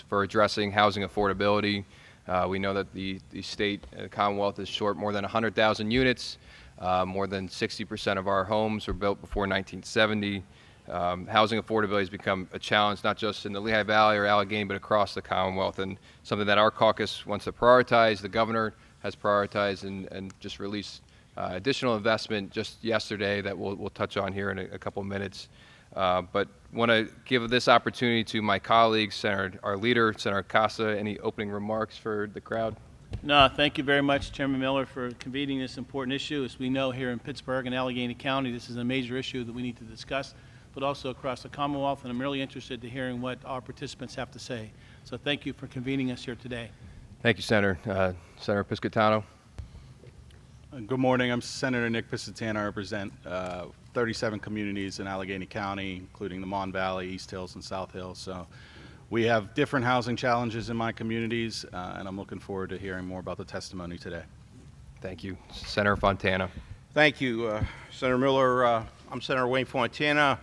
for addressing housing affordability. We know that the state, Commonwealth, is short more than 100,000 units. More than 60% of our homes were built before 1970. Housing affordability has become a challenge not just in the Lehigh Valley or Allegheny, but across the Commonwealth, and something that our caucus wants to prioritize. The governor has prioritized and just released additional investment just yesterday that we'll touch on here in a couple of minutes. But want to give this opportunity to my colleagues, our leader, Senator Casa. Any opening remarks for the crowd? No, thank you very much, Chairman Miller, for convening this important issue. As we know here in Pittsburgh and Allegheny County, this is a major issue that we need to discuss, but also across the Commonwealth, and I'm really interested in hearing what our participants have to say. So thank you for convening us here today. Thank you, Senator. Senator Piscitano. Good morning. I'm Senator Nick Piscitano. I represent 37 communities in Allegheny County, including the Mon Valley, East Hills, and South Hills. So we have different housing challenges in my communities, and I'm looking forward to hearing more about the testimony today. Thank you. Senator Fontana. Thank you, Senator Miller. I'm Senator Wayne Fontana.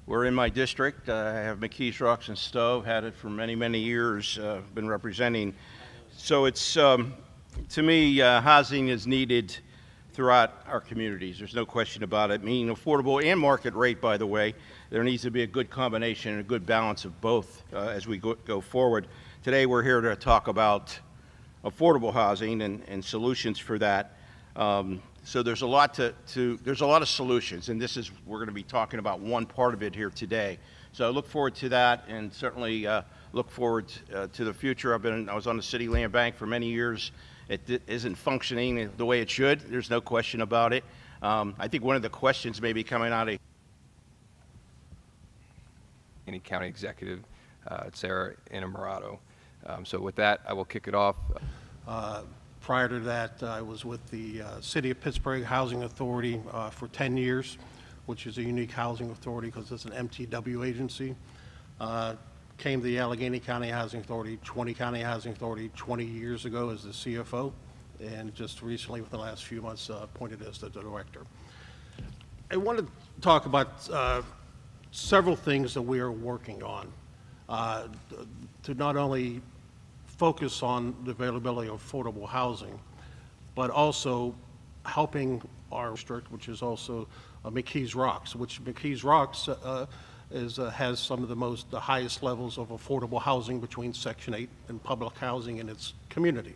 We're in my district. I have McKees Rocks and Stowe, had it for many, many years, been representing. So it's, to me, housing is needed throughout our communities. There's no question about it. Meaning affordable and market rate, by the way. There needs to be a good combination and a good balance of both as we go forward. Today we're here to talk about affordable housing and solutions for that. So there's a lot there's a lot of solutions, and we're going to be talking about one part of it here today. So I look forward to that, and certainly look forward to the future. I was on the City Land Bank for many years. It isn't functioning the way it should. There's no question about it. I think one of the questions may be coming out of Any county executive, Sarah Innamorato. So with that, I will kick it off. Prior to that, I was with the City of Pittsburgh Housing Authority for 10 years, which is a unique housing authority because it's an MTW agency. Came to the Allegheny County Housing Authority, 20 County Housing Authority 20 years ago as the CFO, and just recently, within the last few months, appointed as the director. I want to talk about several things that we are working on to not only focus on the availability of affordable housing, but also helping our district, which is also McKees Rocks, which McKees Rocks has some of the highest levels of affordable housing between Section 8 and public housing in its community.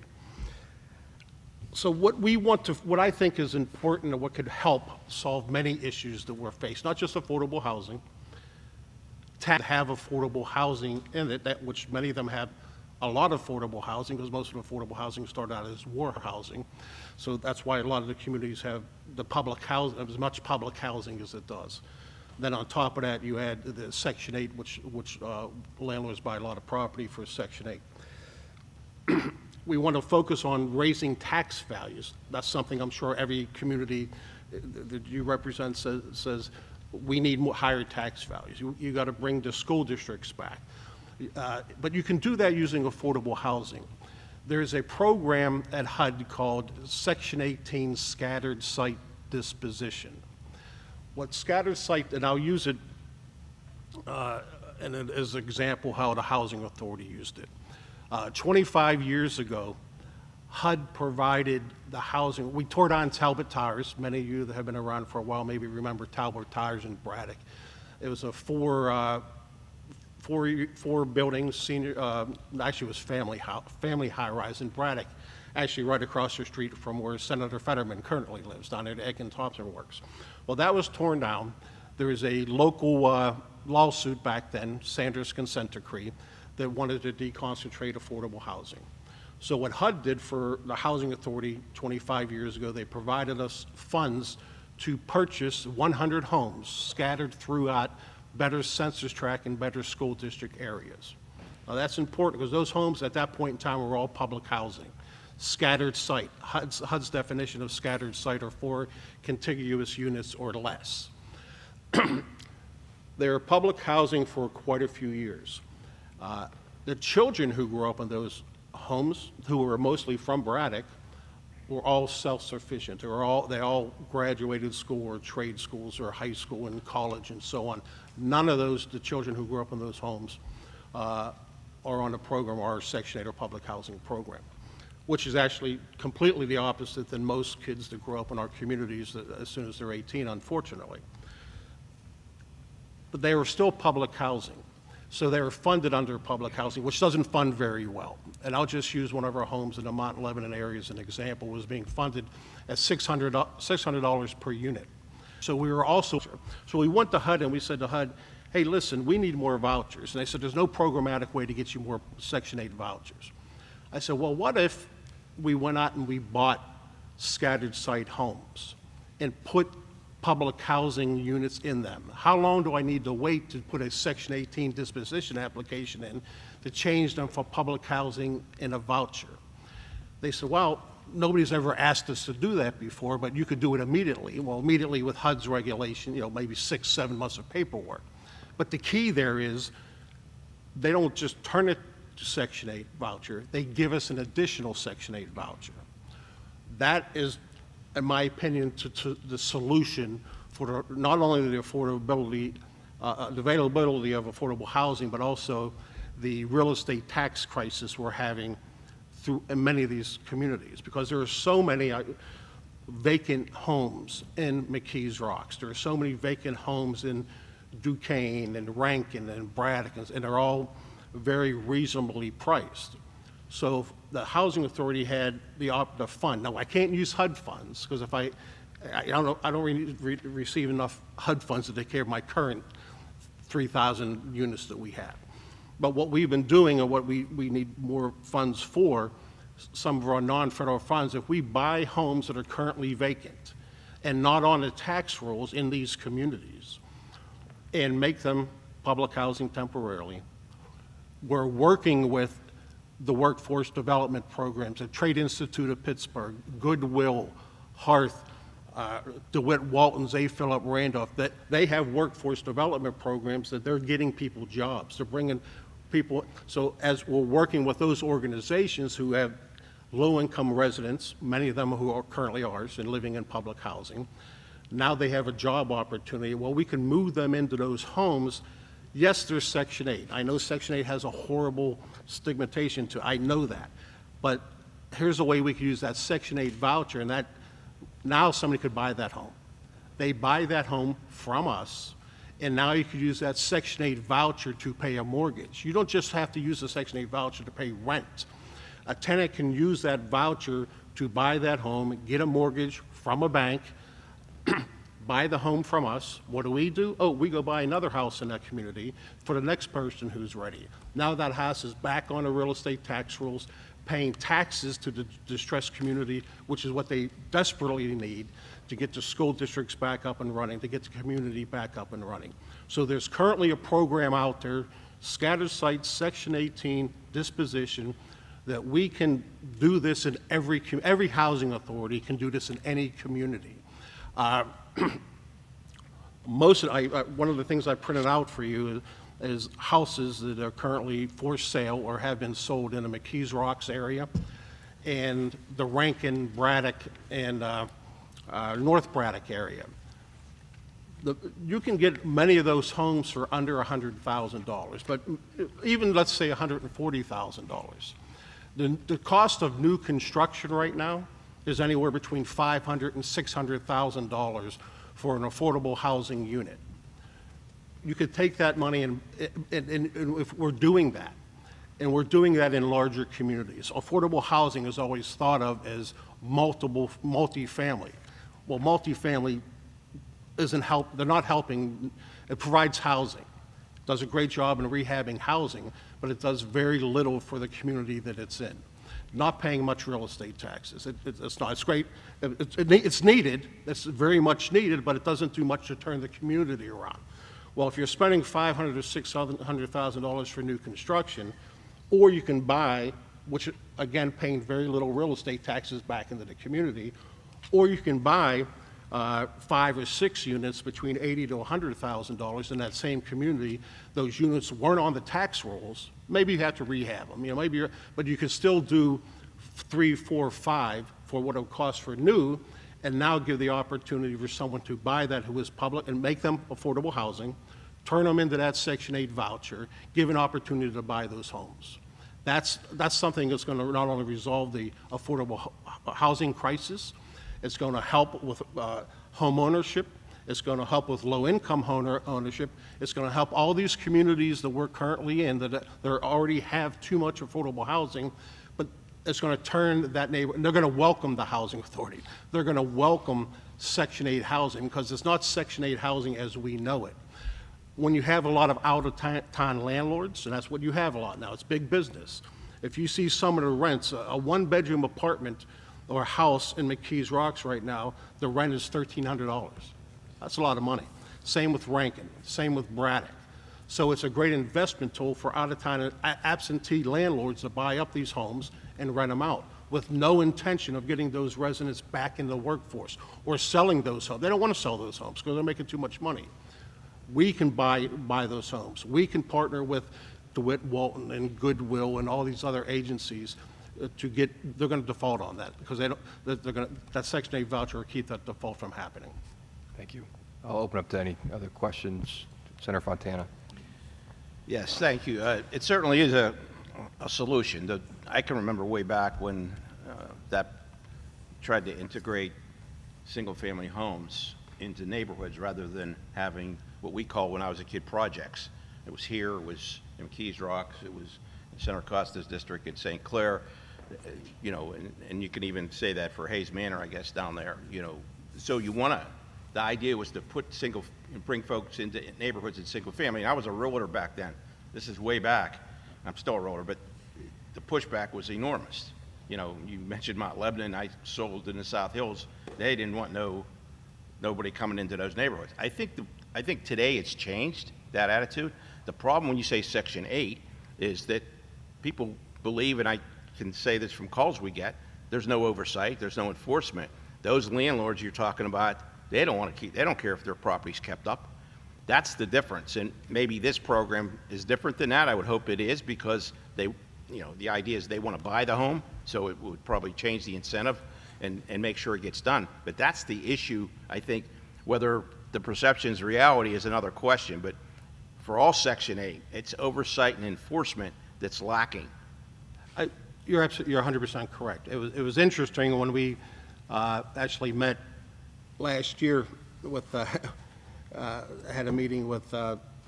So what I think is important and what could help solve many issues that we're faced, not just affordable housing, to have affordable housing in it, which many of them have a lot of affordable housing, because most of the affordable housing started out as war housing. So that's why a lot of the communities have the public housing, as much public housing as it does. Then on top of that, you add the Section 8, which landlords buy a lot of property for Section 8. We want to focus on raising tax values. That's something I'm sure every community that you represent says we need higher tax values. You got to bring the school districts back. But you can do that using affordable housing. There's a program at HUD called Section 18 Scattered Site Disposition. What scattered site, and I'll use it as an example how the Housing Authority used it. 25 years ago, HUD provided the housing. We tore down Talbot Tires. Many of you that have been around for a while maybe remember Talbot Tires in Braddock. It was a four buildings, actually it was family high-rise in Braddock, actually right across the street from where Senator Fetterman currently lives, down at Egg and Thompson Works. Well, that was torn down. There was a local lawsuit back then, Sanders Consent Decree, that wanted to deconcentrate affordable housing. So what HUD did for the Housing Authority 25 years ago, they provided us funds to purchase 100 homes scattered throughout better census tract and better school district areas. Now that's important because those homes at that point in time were all public housing. Scattered site, HUD's definition of scattered site are 4 contiguous units or less. They were public housing for quite a few years. The children who grew up in those homes, who were mostly from Braddock, were all self-sufficient. They all graduated school or trade schools or high school and college and so on. None of the children who grew up in those homes are on the program are our Section 8 or public housing program, which is actually completely the opposite than most kids that grow up in our communities as soon as they're 18, unfortunately. But they were still public housing. So they were funded under public housing, which doesn't fund very well. And I'll just use one of our homes in the Mount Lebanon area as an example, was being funded at $600 per unit. So we were also, so we went to HUD and we said to HUD, hey, listen, we need more vouchers. And they said, there's no programmatic way to get you more Section 8 vouchers. I said, well, what if we went out and we bought scattered site homes and put public housing units in them? How long do I need to wait to put a Section 18 disposition application in to change them for public housing in a voucher? They said, well, nobody's ever asked us to do that before, but you could do it immediately. Well, immediately with HUD's regulation, maybe 6-7 months of paperwork. But the key there is they don't just turn it to Section 8 voucher, they give us an additional Section 8 voucher. That is, in my opinion, to the solution for not only the affordability, the availability of affordable housing, but also the real estate tax crisis we're having in many of these communities, because there are so many vacant homes in McKees Rocks. There are so many vacant homes in Duquesne and Rankin and Braddock, and they're all very reasonably priced. So the Housing Authority had the fund. Now, I can't use HUD funds because if I don't receive enough HUD funds to take care of my current 3,000 units that we have. But what we've been doing and what we need more funds for, some of our non-federal funds, if we buy homes that are currently vacant and not on the tax rolls in these communities and make them public housing temporarily, we're working with the workforce development programs at Trade Institute of Pittsburgh, Goodwill, Hearth, DeWitt Waltons, A. Philip Randolph, that they have workforce development programs that they're getting people jobs. They're bringing people, so as we're working with those organizations who have low-income residents, many of them who are currently ours and living in public housing, now they have a job opportunity. Well, we can move them into those homes. Yes, there's Section 8. I know Section 8 has a horrible stigmatization to it. I know that. But here's a way we could use that Section 8 voucher, and that now somebody could buy that home. They buy that home from us, and now you could use that Section 8 voucher to pay a mortgage. You don't just have to use the Section 8 voucher to pay rent. A tenant can use that voucher to buy that home, get a mortgage from a bank, buy the home from us. What do? Oh, we go buy another house in that community for the next person who's ready. Now that house is back on the real estate tax rules, paying taxes to the distressed community, which is what they desperately need to get the school districts back up and running, to get the community back up and running. So there's currently a program out there, scattered sites, Section 18 disposition, that we can do this in every housing authority can do this in any community. One of the things I printed out for you is houses that are currently for sale or have been sold in the McKees Rocks area and the Rankin, Braddock, and North Braddock area. You can get many of those homes for under $100,000, but even let's say $140,000. The cost of new construction right now is anywhere between $500,000 and $600,000 for an affordable housing unit. You could take that money and if we're doing that, and we're doing that in larger communities. Affordable housing is always thought of as multifamily. Well, multifamily they're not helping. It provides housing. It does a great job in rehabbing housing, but it does very little for the community that it's in. Not paying much real estate taxes. It's not, it's great, it's needed, it's very much needed, but it doesn't do much to turn the community around. Well, if you're spending $500,000 to $600,000 for new construction, or you can buy, which again, paying very little real estate taxes back into the community, or you can buy 5 or 6 units between $80,000 to $100,000 in that same community. Those units weren't on the tax rolls. Maybe you have to rehab them, but you can still do 3, 4, 5 for what it would cost for new, and now give the opportunity for someone to buy that who is public and make them affordable housing, turn them into that Section 8 voucher, give an opportunity to buy those homes. That's something that's going to not only resolve the affordable housing crisis, it's going to help with home ownership, it's going to help with low-income ownership, it's going to help all these communities that we're currently in that already have too much affordable housing, but it's going to turn that neighborhood, they're going to welcome the housing authority. They're going to welcome Section 8 housing, because it's not Section 8 housing as we know it. When you have a lot of out-of-town landlords, and that's what you have a lot now, it's big business. If you see some of the rents, a one-bedroom apartment or house in McKees Rocks right now, the rent is $1,300. That's a lot of money. Same with Rankin, same with Braddock. So it's a great investment tool for out-of-town absentee landlords to buy up these homes and rent them out with no intention of getting those residents back in the workforce or selling those homes. They don't want to sell those homes because they're making too much money. We can buy those homes. We can partner with DeWitt Walton and Goodwill and all these other agencies to get, they're going to default on that because that Section 8 voucher will keep that default from happening. Thank you. I'll open up to any other questions. Senator Fontana. Yes, thank you. It certainly is a solution. I can remember way back when that tried to integrate single-family homes into neighborhoods rather than having what we call, when I was a kid, projects. It was here, it was in Keys Rocks, it was in Senator Costa's district in St. Clair, you know, and you can even say that for Hayes Manor, I guess, down there, you know. So you want to, the idea was to bring folks into neighborhoods in single family. And I was a realtor back then. This is way back. I'm still a realtor, but the pushback was enormous. You know, you mentioned Mount Lebanon. I sold in the South Hills. They didn't want nobody coming into those neighborhoods. I think today it's changed, that attitude. The problem when you say Section 8 is that people believe, and I can say this from calls we get, there's no oversight, there's no enforcement. Those landlords you're talking about, they don't care if their property's kept up. That's the difference, and maybe this program is different than that. I would hope it is, because they, you know, the idea is they want to buy the home, so it would probably change the incentive and make sure it gets done. But that's the issue, I think. Whether the perception is reality is another question, but for all Section 8, it's oversight and enforcement that's lacking. You're 100% correct. It was interesting when we actually met last year with had a meeting with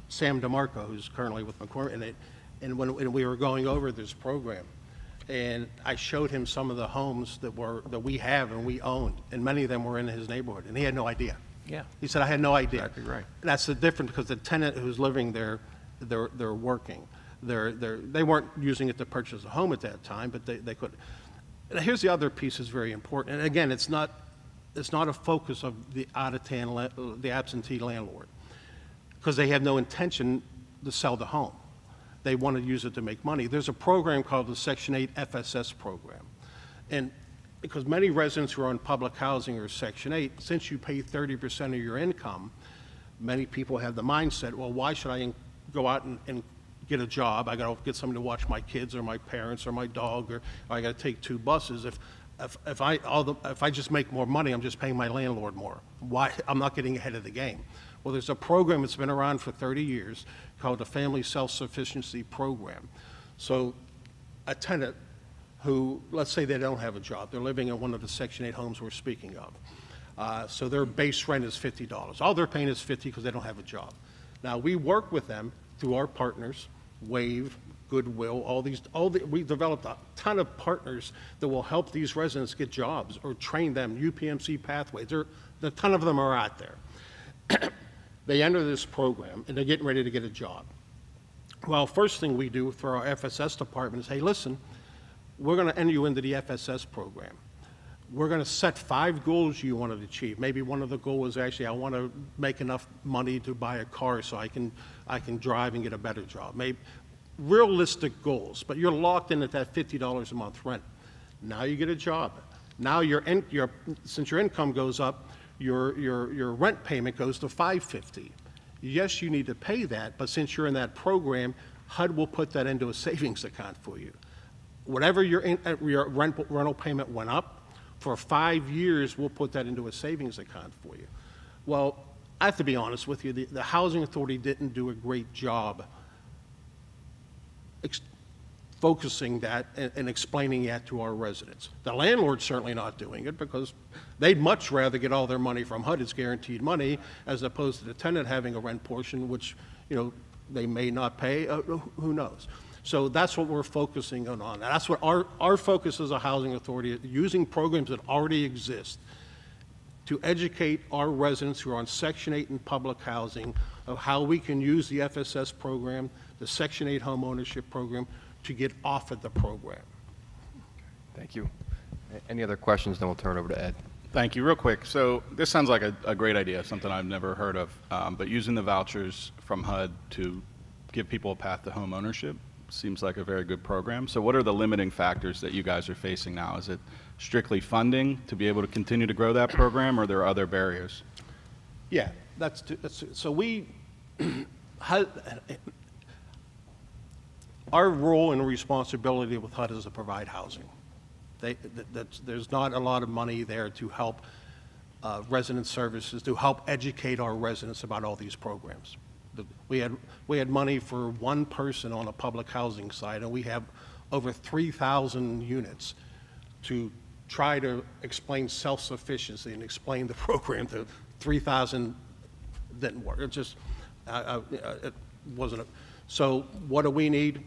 Sam DeMarco, who's currently with McCormick, and when we were going over this program, and I showed him some of the homes that we have and we owned, and many of them were in his neighborhood, and he had no idea. Yeah. He said, I had no idea. Exactly right. And that's the difference, because the tenant who's living there, they're working. They weren't using it to purchase a home at that time, but they could. And here's the other piece that's very important. And again, it's not a focus of the out-of-town, the absentee landlord, because they have no intention to sell the home. They want to use it to make money. There's a program called the Section 8 FSS program. And because many residents who are on public housing or Section 8, since you pay 30% of your income, many people have the mindset, well, why should I go out and get a job? I got to get somebody to watch my kids or my parents or my dog, or I got to take 2 buses. If I just make more money, I'm just paying my landlord more. Why? I'm not getting ahead of the game. Well, there's a program that's been around for 30 years called the Family Self-Sufficiency Program. So a tenant who, let's say they don't have a job, they're living in one of the Section 8 homes we're speaking of. So their base rent is $50. All they're paying is $50 because they don't have a job. Now, we work with them through our partners, Wave, Goodwill, we developed a ton of partners that will help these residents get jobs or train them, UPMC pathways. A ton of them are out there. They enter this program and they're getting ready to get a job. Well, first thing we do for our FSS department is, hey, listen, we're going to enter you into the FSS program. We're going to set 5 goals you want to achieve. Maybe one of the goals is actually I want to make enough money to buy a car so I can drive and get a better job. Maybe realistic goals, but you're locked in at that $50 a month rent. Now you get a job. Now since your income goes up, your rent payment goes to $550. Yes, you need to pay that, but since you're in that program, HUD will put that into a savings account for you. Whatever your rental payment went up, for 5 years, we'll put that into a savings account for you. Well, I have to be honest with you, the Housing Authority didn't do a great job focusing that and explaining that to our residents. The landlord's certainly not doing it because they'd much rather get all their money from HUD, it's guaranteed money, as opposed to the tenant having a rent portion, which, you know, they may not pay, who knows? So that's what we're focusing on. And that's what our focus as a housing authority, using programs that already exist to educate our residents who are on Section 8 and public housing of how we can use the FSS program, the Section 8 home ownership program, to get off of the program. Thank you. Any other questions? Then we'll turn it over to Ed. Thank you. Real quick, so this sounds like a great idea, something I've never heard of, but using the vouchers from HUD to give people a path to home ownership seems like a very good program. So what are the limiting factors that you guys are facing now? Is it strictly funding to be able to continue to grow that program, or are there other barriers? Yeah, so we, our role and responsibility with HUD is to provide housing. There's not a lot of money there to help resident services, to help educate our residents about all these programs. We had money for one person on a public housing side, and we have over 3,000 units to try to explain self-sufficiency and explain the program to 3,000 didn't work. It just, it wasn't. So what do we need?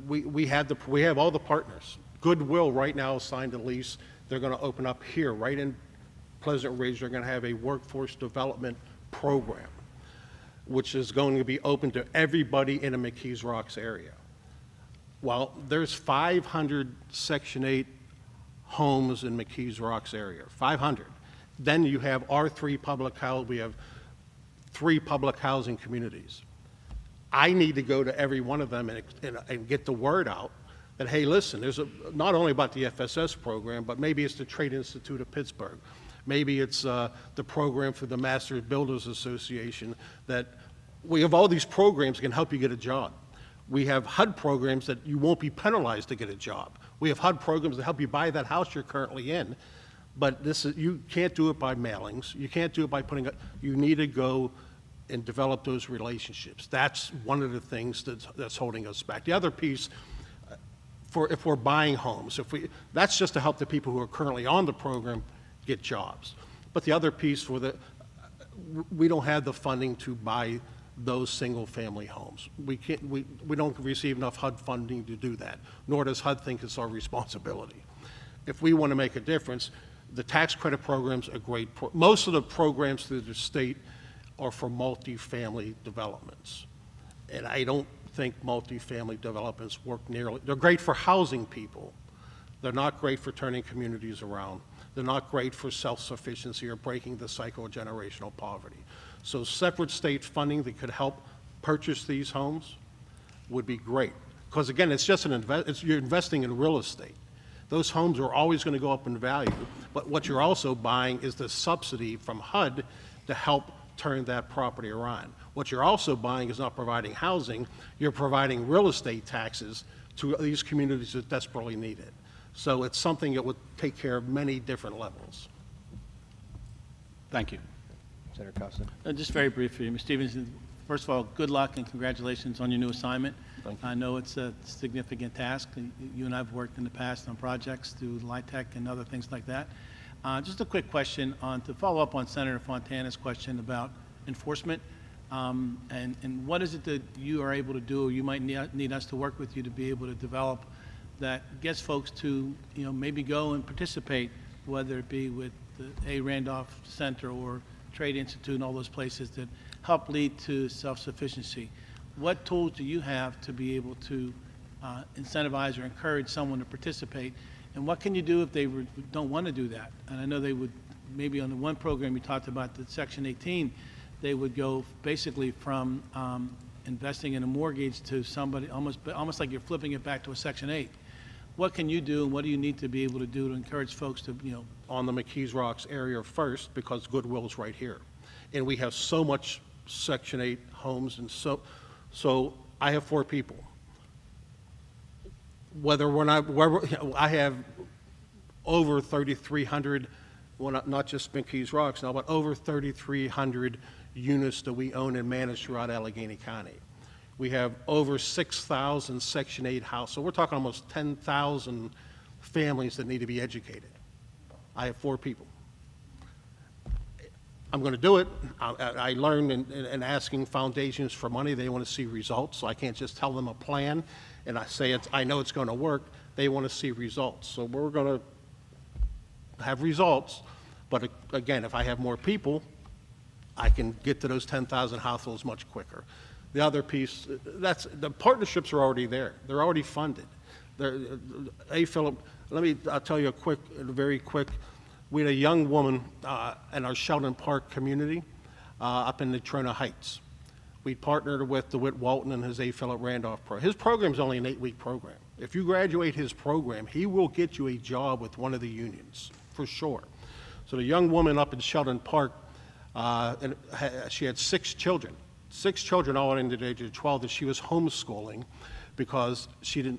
We have all the partners. Goodwill right now signed a lease. They're going to open up here, right in Pleasant Ridge. They're going to have a workforce development program, which is going to be open to everybody in the McKees Rocks area. Well, there's 500 Section 8 homes in McKees Rocks area, 500. Then you have our three public housing, we have 3 public housing communities. I need to go to every one of them and get the word out that, hey, listen, there's not only about the FSS program, but maybe it's the Trade Institute of Pittsburgh. Maybe it's the program for the Master Builders Association, that we have all these programs that can help you get a job. We have HUD programs that you won't be penalized to get a job. We have HUD programs that help you buy that house you're currently in, but you can't do it by mailings. You can't do it by you need to go and develop those relationships. That's one of the things that's holding us back. The other piece, if we're buying homes, that's just to help the people who are currently on the program get jobs. But the other piece we don't have the funding to buy those single-family homes. We don't receive enough HUD funding to do that, nor does HUD think it's our responsibility. If we want to make a difference, the tax credit programs are great. Most of the programs through the state are for multifamily developments. And I don't think multifamily developments work nearly. They're great for housing people. They're not great for turning communities around. They're not great for self-sufficiency or breaking the cycle of generational poverty. So separate state funding that could help purchase these homes would be great. Because again, it's just you're investing in real estate. Those homes are always going to go up in value, but what you're also buying is the subsidy from HUD to help turn that property around. What you're also buying is not providing housing, you're providing real estate taxes to these communities that desperately need it. So it's something that would take care of many different levels. Thank you. Senator Costa. Just very briefly, Mr. Stevens, first of all, good luck and congratulations on your new assignment. Thank you. I know it's a significant task. You and I have worked in the past on projects through LIHTC and other things like that. Just a quick question to follow up on Senator Fontana's question about enforcement. And what is it that you are able to do, or you might need us to work with you to be able to develop that gets folks to, maybe go and participate, whether it be with the A. Randolph Center or Trade Institute and all those places that help lead to self-sufficiency. What tools do you have to be able to incentivize or encourage someone to participate? And what can you do if they don't want to do that? And I know they would, maybe on the one program you talked about, the Section 18, they would go basically from investing in a mortgage to somebody, almost like you're flipping it back to a Section 8. What can you do, and what do you need to be able to do to encourage folks to, On the McKees Rocks area first, because Goodwill's right here. And we have so much Section 8 homes, and so I have 4 people. I have over 3,300, well, not just McKees Rocks now, but over 3,300 units that we own and manage throughout Allegheny County. We have over 6,000 Section 8 houses, so we're talking almost 10,000 families that need to be educated. I have 4 people. I'm going to do it. I learned in asking foundations for money, they want to see results, so I can't just tell them a plan and I say I know it's going to work. They want to see results. So we're going to have results, but again, if I have more people, I can get to those 10,000 households much quicker. The other piece, the partnerships are already there. They're already funded. Philip, I'll tell you very quick. We had a young woman in our Sheldon Park community up in Natrona Heights. We partnered with DeWitt Walton and his A. Philip Randolph program. His program is only an 8-week program. If you graduate his program, he will get you a job with one of the unions, for sure. So the young woman up in Sheldon Park, she had 6 children. 6 children all under the age of 12 that she was homeschooling because she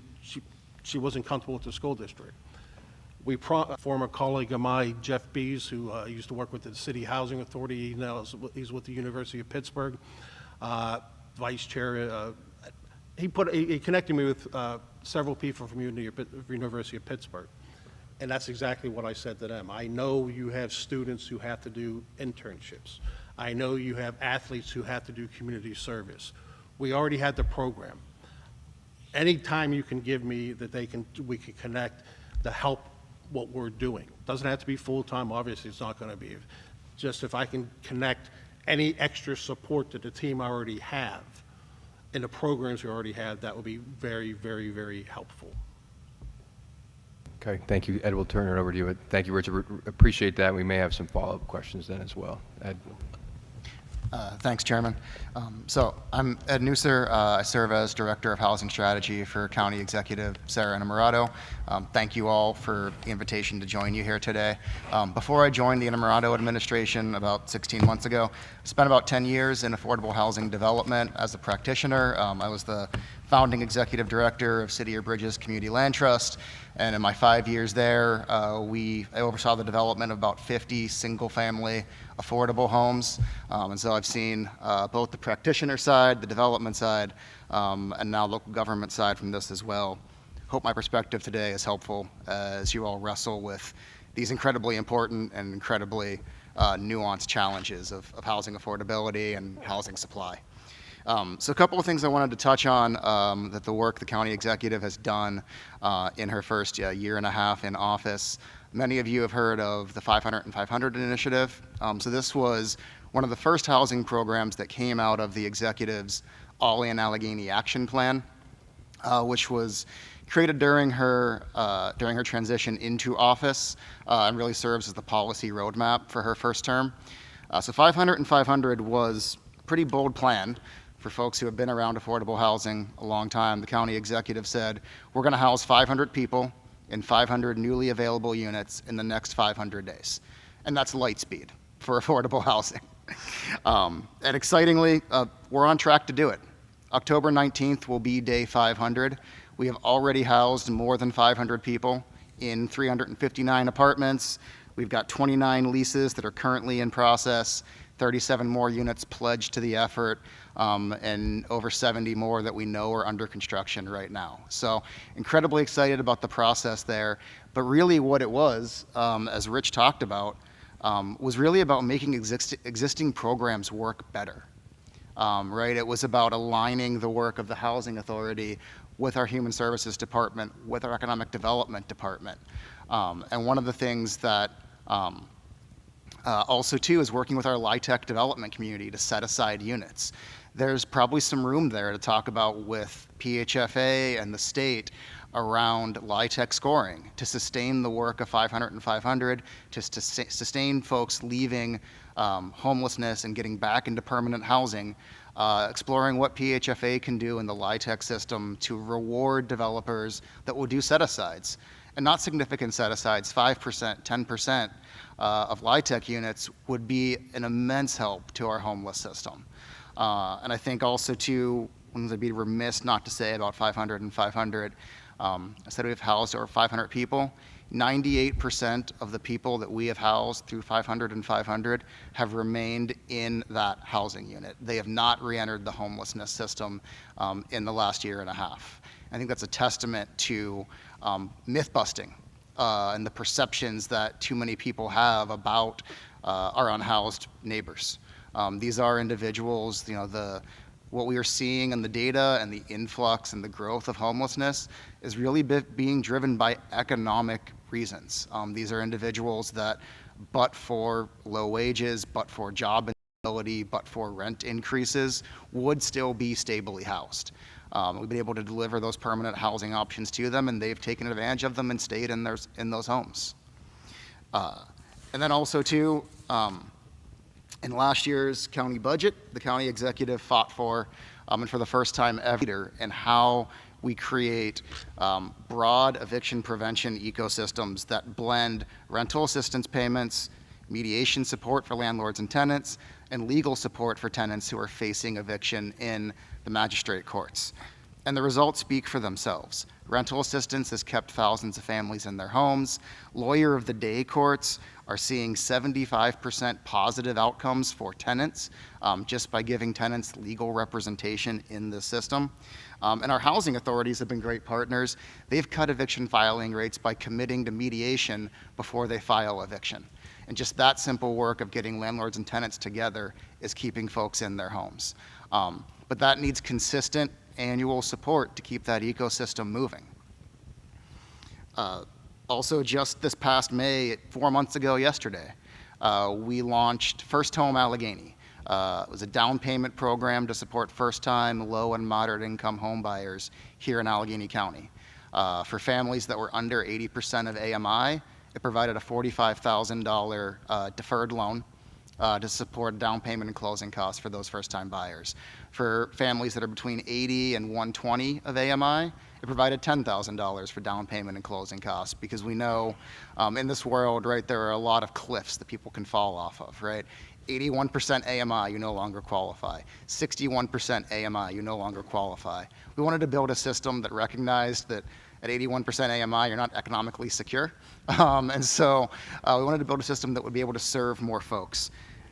wasn't comfortable with the school district. A former colleague of mine, Jeff Bees, who used to work with the City Housing Authority, he's with the University of Pittsburgh, vice chair. He connected me with several people from University of Pittsburgh, and that's exactly what I said to them. I know you have students who have to do internships. I know you have athletes who have to do community service. We already had the program. Anytime you can give me that we can connect to help what we're doing. Doesn't have to be full-time, obviously it's not going to be. Just if I can connect any extra support that the team already have in the programs we already have, that would be very, very, very helpful. Okay, thank you. Ed, we'll turn it over to you. Thank you, Richard. Appreciate that. We may have some follow-up questions then as well. Ed. Thanks, Chairman. So I'm Ed Nusser. I serve as Director of Housing Strategy for County Executive Sarah Innamorato. Thank you all for the invitation to join you here today. Before I joined the Innamorato administration about 16 months ago, I spent about 10 years in affordable housing development as a practitioner. I was the founding executive director of City or Bridges Community Land Trust, and in my 5 years there, I oversaw the development of about 50 single-family affordable homes. And so I've seen both the practitioner side, the development side, and now local government side from this as well. Hope my perspective today is helpful as you all wrestle with these incredibly important and incredibly nuanced challenges of housing affordability and housing supply. So a couple of things I wanted to touch on that the work the county executive has done in her first year and a half in office. Many of you have heard of the 500 and 500 initiative. So this was one of the first housing programs that came out of the executive's All-In Allegheny Action Plan, which was created during her transition into office and really serves as the policy roadmap for her first term. So 500 and 500 was a pretty bold plan for folks who have been around affordable housing a long time. The county executive said, we're going to house 500 people in 500 newly available units in the next 500 days. And that's light speed for affordable housing. And excitingly, we're on track to do it. October 19th will be day 500. We have already housed more than 500 people in 359 apartments. We've got 29 leases that are currently in process, 37 more units pledged to the effort, and over 70 more that we know are under construction right now. So incredibly excited about the process there. But really what it was, as Rich talked about, was really about making existing programs work better. Right? It was about aligning the work of the Housing Authority with our Human Services Department, with our Economic Development Department. And one of the things that also too is working with our LIHTC development community to set aside units. There's probably some room there to talk about with PHFA and the state around LIHTC scoring to sustain the work of 500 and 500, to sustain folks leaving homelessness and getting back into permanent housing, exploring what PHFA can do in the LIHTC system to reward developers that will do set-asides. And not significant set-asides, 5%, 10% of LIHTC units would be an immense help to our homeless system. And I think also too, I'd be remiss not to say about 500 and 500, I said we've housed over 500 people. 98% of the people that we have housed through 500 and 500 have remained in that housing unit. They have not re-entered the homelessness system in the last year and a half. I think that's a testament to myth busting and the perceptions that too many people have about our unhoused neighbors. These are individuals, what we are seeing in the data and the influx and the growth of homelessness is really being driven by economic reasons. These are individuals that, but for low wages, but for job instability, but for rent increases, would still be stably housed. We've been able to deliver those permanent housing options to them, and they've taken advantage of them and stayed in those homes. And then also too, in last year's county budget, the county executive fought for, and for the first time ever, in how we create broad eviction prevention ecosystems that blend rental assistance payments, mediation support for landlords and tenants, and legal support for tenants who are facing eviction in the magistrate courts. And the results speak for themselves. Rental assistance has kept thousands of families in their homes. Lawyer of the day courts are seeing 75% positive outcomes for tenants just by giving tenants legal representation in the system. And our housing authorities have been great partners. They've cut eviction filing rates by committing to mediation before they file eviction. And just that simple work of getting landlords and tenants together is keeping folks in their homes. But that needs consistent annual support to keep that ecosystem moving. Also, just this past May, 4 months ago yesterday, we launched First Home Allegheny. It was a down payment program to support first-time low and moderate income home buyers here in Allegheny County. For families that were under 80% of AMI, it provided a $45,000 deferred loan to support down payment and closing costs for those first-time buyers. For families that are between 80 and 120 of AMI, it provided $10,000 for down payment and closing costs, because we know in this world, right, there are a lot of cliffs that people can fall off of, right? 81% AMI, you no longer qualify. 61% AMI, you no longer qualify. We wanted to build a system that recognized that at 81% AMI, you're not economically secure. And so we wanted to build a system that would be able to serve more folks.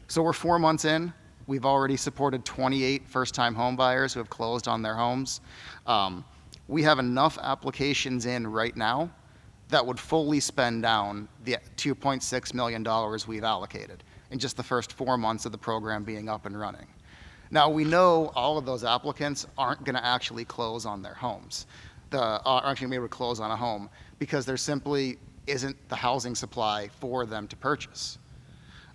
So we're 4 months in. We've already supported 28 first-time home buyers who have closed on their homes. We have enough applications in right now that would fully spend down the $2.6 million we've allocated in just the first 4 months of the program being up and running. Now, we know all of those applicants aren't going to actually close on their homes, aren't going to be able to close on a home, because there simply isn't the housing supply for them to purchase.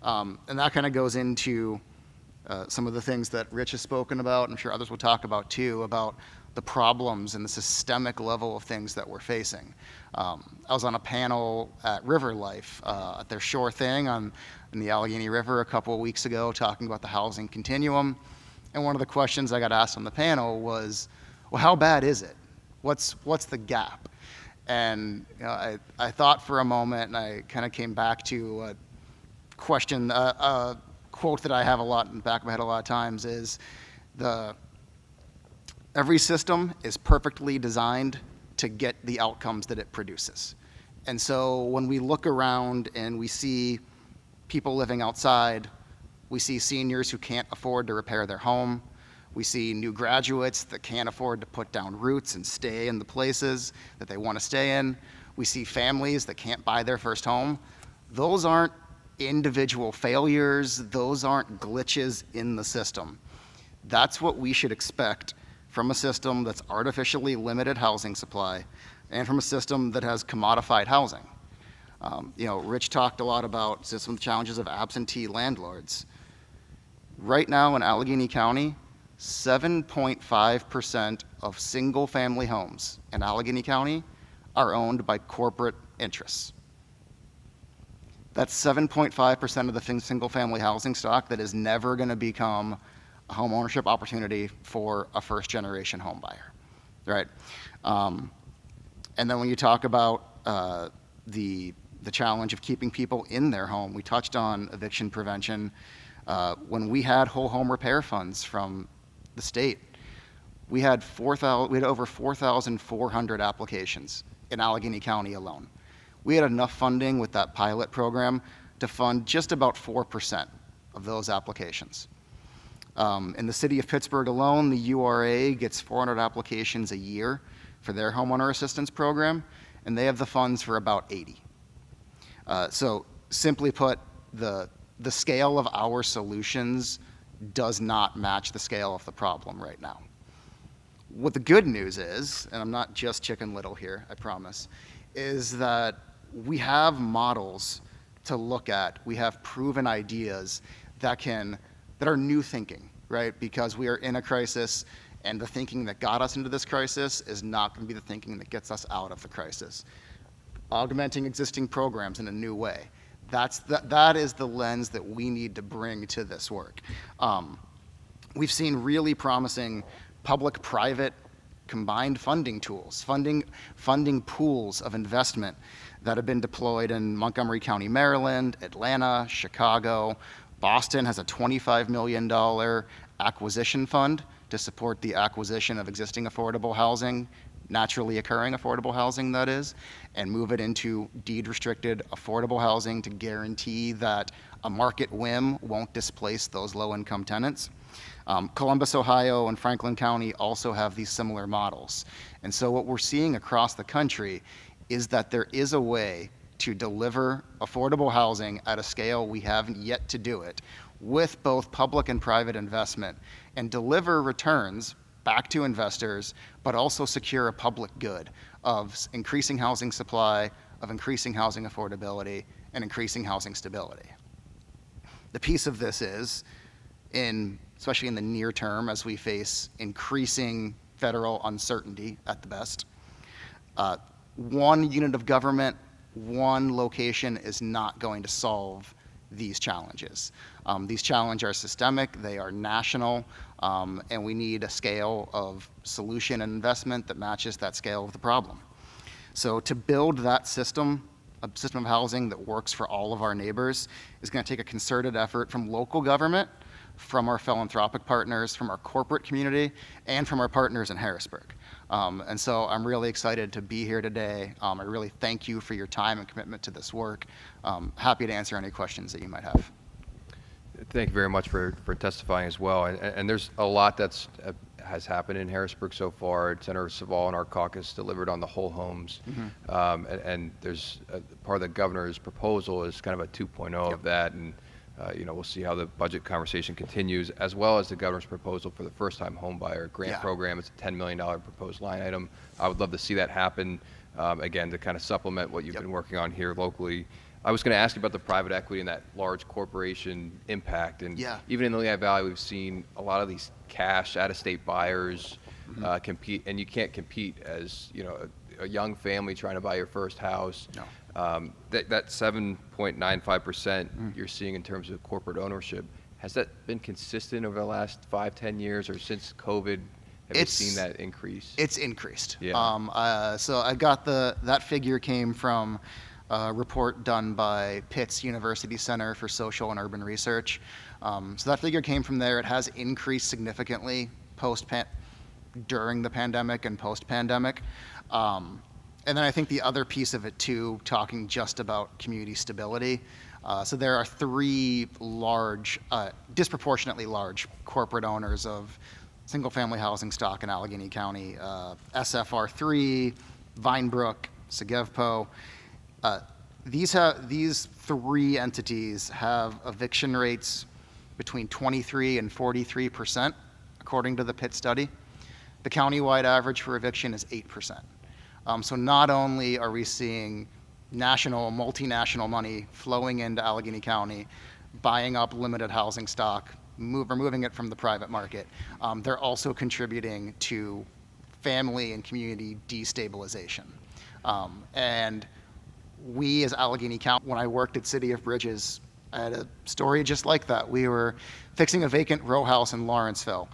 And that kind of goes into some of the things that Rich has spoken about, and I'm sure others will talk about too, about the problems and the systemic level of things that we're facing. I was on a panel at River Life at their Shore Thing in the Allegheny River a couple of weeks ago, talking about the housing continuum. And one of the questions I got asked on the panel was, well, how bad is it? What's the gap? And I thought for a moment, and I kind of came back to a question, a quote that I have a lot in the back of my head a lot of times is, every system is perfectly designed to get the outcomes that it produces. And so when we look around and we see people living outside, we see seniors who can't afford to repair their home, we see new graduates that can't afford to put down roots and stay in the places that they want to stay in, we see families that can't buy their first home. Those aren't individual failures, those aren't glitches in the system. That's what we should expect from a system that's artificially limited housing supply and from a system that has commodified housing. Rich talked a lot about some of the challenges of absentee landlords. Right now in Allegheny County, 7.5% of single-family homes in Allegheny County are owned by corporate interests. That's 7.5% of the single-family housing stock that is never going to become a home ownership opportunity for a first-generation home buyer, right? And then when you talk about the challenge of keeping people in their home, we touched on eviction prevention. When we had whole home repair funds from the state, we had over 4,400 applications in Allegheny County alone. We had enough funding with that pilot program to fund just about 4% of those applications. In the city of Pittsburgh alone, the URA gets 400 applications a year for their homeowner assistance program, and they have the funds for about 80. So simply put, the scale of our solutions does not match the scale of the problem right now. What the good news is, and I'm not just Chicken Little here, I promise, is that we have models to look at. We have proven ideas that are new thinking, right? Because we are in a crisis, and the thinking that got us into this crisis is not going to be the thinking that gets us out of the crisis. Augmenting existing programs in a new way. That is the lens that we need to bring to this work. We've seen really promising public-private combined funding tools, funding pools of investment that have been deployed in Montgomery County, Maryland, Atlanta, Chicago. Boston has a $25 million acquisition fund to support the acquisition of existing affordable housing, naturally occurring affordable housing, that is, and move it into deed-restricted affordable housing to guarantee that a market whim won't displace those low-income tenants. Columbus, Ohio, and Franklin County also have these similar models. And so what we're seeing across the country is that there is a way to deliver affordable housing at a scale we haven't yet to do it, with both public and private investment, and deliver returns back to investors, but also secure a public good of increasing housing supply, of increasing housing affordability, and increasing housing stability. The piece of this is, especially in the near term, as we face increasing federal uncertainty at the best, one unit of government, one location is not going to solve these challenges. These challenges are systemic, they are national, and we need a scale of solution and investment that matches that scale of the problem. So to build that system, a system of housing that works for all of our neighbors, is going to take a concerted effort from local government, from our philanthropic partners, from our corporate community, and from our partners in Harrisburg. And so I'm really excited to be here today. I really thank you for your time and commitment to this work. Happy to answer any questions that you might have. Thank you very much for testifying as well. And there's a lot that's has happened in Harrisburg so far. Senator Saval and our caucus delivered on the whole homes. And there's part of the governor's proposal is kind of a 2.0 of that. And we'll see how the budget conversation continues, as well as the governor's proposal for the first-time home buyer grant program. It's a $10 million proposed line item. I would love to see that happen, again, to kind of supplement what you've been working on here locally. I was going to ask you about the private equity and that large corporation impact. And even in the Lehigh Valley, we've seen a lot of these cash out-of-state buyers compete, and you can't compete as a young family trying to buy your first house. That 7.95% you're seeing in terms of corporate ownership, has that been consistent over the last 5-10 years, or since COVID? Have you seen that increase? It's increased. Yeah. So I got that figure came from a report done by Pitt's University Center for Social and Urban Research. So that figure came from there. It has increased significantly during the pandemic and post-pandemic. And then I think the other piece of it too, talking just about community stability. So there are three disproportionately large corporate owners of single-family housing stock in Allegheny County: SFR3, Vinebrook, Segevpo. These three entities have eviction rates between 23 and 43%, according to the Pitt study. The countywide average for eviction is 8%. So not only are we seeing multinational money flowing into Allegheny County, buying up limited housing stock, removing it from the private market, they're also contributing to family and community destabilization. And we as Allegheny County, when I worked at City of Bridges, I had a story just like that. We were fixing a vacant row house in Lawrenceville.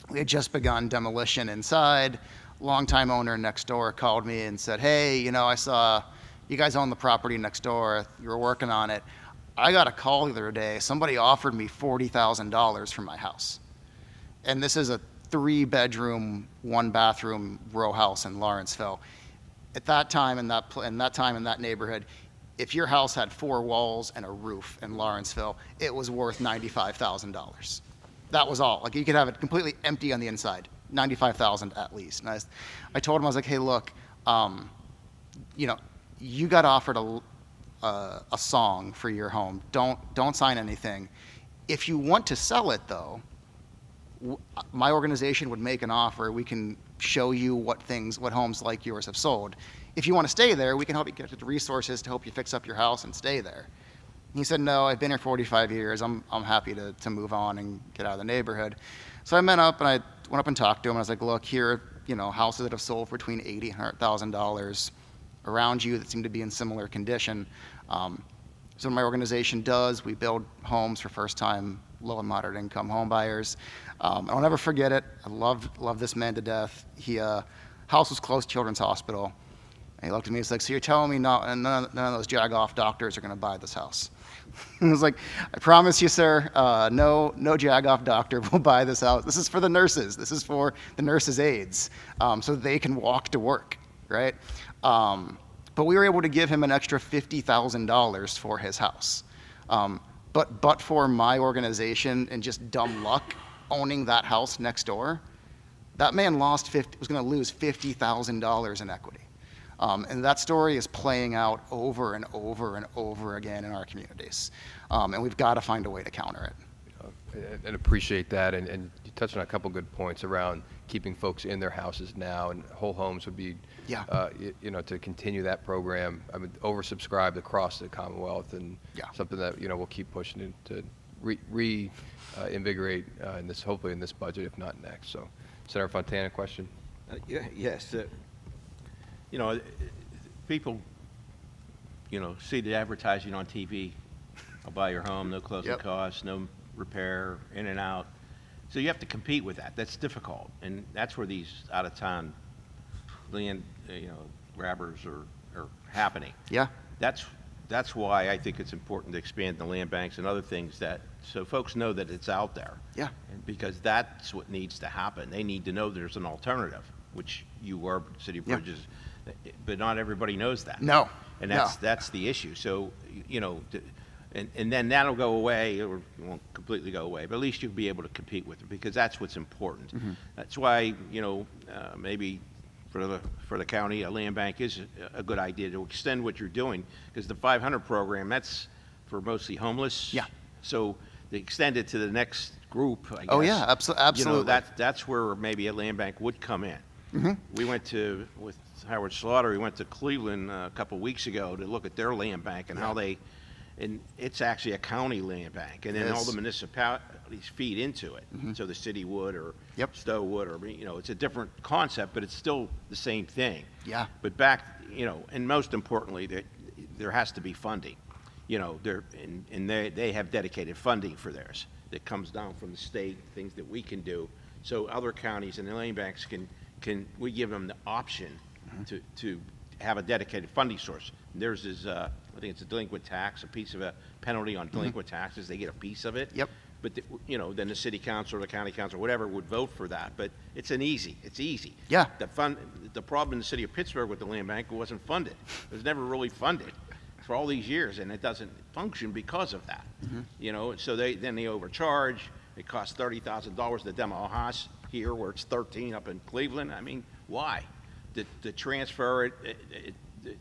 We had just begun demolition inside. Longtime owner next door called me and said, "Hey, I saw you guys own the property next door. You were working on it. I got a call the other day. Somebody offered me $40,000 for my house." And this is a 3-bedroom, 1-bathroom row house in Lawrenceville. At that time in that neighborhood, if your house had 4 walls and a roof in Lawrenceville, it was worth $95,000. That was all. Like, you could have it completely empty on the inside, $95,000 at least. And I told him, I was like, hey, look, you know, you got offered a song for your home. Don't sign anything. If you want to sell it, though, my organization would make an offer. We can show you what homes like yours have sold. If you want to stay there, we can help you get the resources to help you fix up your house and stay there. He said, no, I've been here 45 years. I'm happy to move on and get out of the neighborhood. So I went up and talked to him. I was like, look, here, you know, houses that have sold for between $80,000 and $100,000 around you that seem to be in similar condition. So what my organization does, we build homes for first-time low and moderate income home buyers. I'll never forget it. I love this man to death. House was close to Children's Hospital. And he looked at me, he's like, so you're telling me none of those jag-off doctors are going to buy this house? I was like, I promise you, sir, no jag-off doctor will buy this house. This is for the nurses. This is for the nurses' aides, so they can walk to work, right? But we were able to give him an extra $50,000 for his house. But for my organization and just dumb luck owning that house next door, that man was going to lose $50,000 in equity. And that story is playing out over and over and over again in our communities. And we've got to find a way to counter it. And appreciate that. And you touched on a couple good points around keeping folks in their houses now, and whole homes would be, you know, to continue that program. I mean, oversubscribed across the Commonwealth, and something that, you know, we'll keep pushing to reinvigorate in this, hopefully in this budget, if not next. So, Senator Fontana, question? Yes. You know, people, you know, see the advertising on TV. I'll buy your home, no closing costs, no repair, in and out. So you have to compete with that. That's difficult, and that's where these out-of-town land, you know, grabbers are happening. Yeah. That's why I think it's important to expand the land banks and other things, so folks know that it's out there. Yeah. And because that's what needs to happen. They need to know there's an alternative, which you are, City of Bridges, but not everybody knows that. No. And that's the issue. So, you know, and then that'll go away, or it won't completely go away, but at least you'll be able to compete with it, because that's what's important. That's why, you know, maybe for the county, a land bank is a good idea to extend what you're doing, because the 500 program, that's for mostly homeless. Yeah. So to extend it to the next group, I guess. Oh yeah, absolutely. You know, that's where maybe a land bank would come in. We went with Howard Slaughter, we went to Cleveland a couple weeks ago to look at their land bank and how they, and it's actually a county land bank, and then all the municipalities feed into it. So the city would, or Stowe would, or, you know, it's a different concept, but it's still the same thing. Yeah. But back, you know, and most importantly, there has to be funding. You know, and they have dedicated funding for theirs that comes down from the state, things that we can do. So other counties and the land banks we give them the option to have a dedicated funding source. Theirs is, I think it's a delinquent tax, a piece of a penalty on delinquent taxes. They get a piece of it. Yep. But, you know, then the city council or the county council, whatever, would vote for that. But it's easy. Yeah. The problem in the city of Pittsburgh with the land bank, it wasn't funded. It was never really funded for all these years, and it doesn't function because of that. You know, so they overcharge. It costs $30,000 to demo a house here, where it's 13 up in Cleveland. I mean, why? To transfer it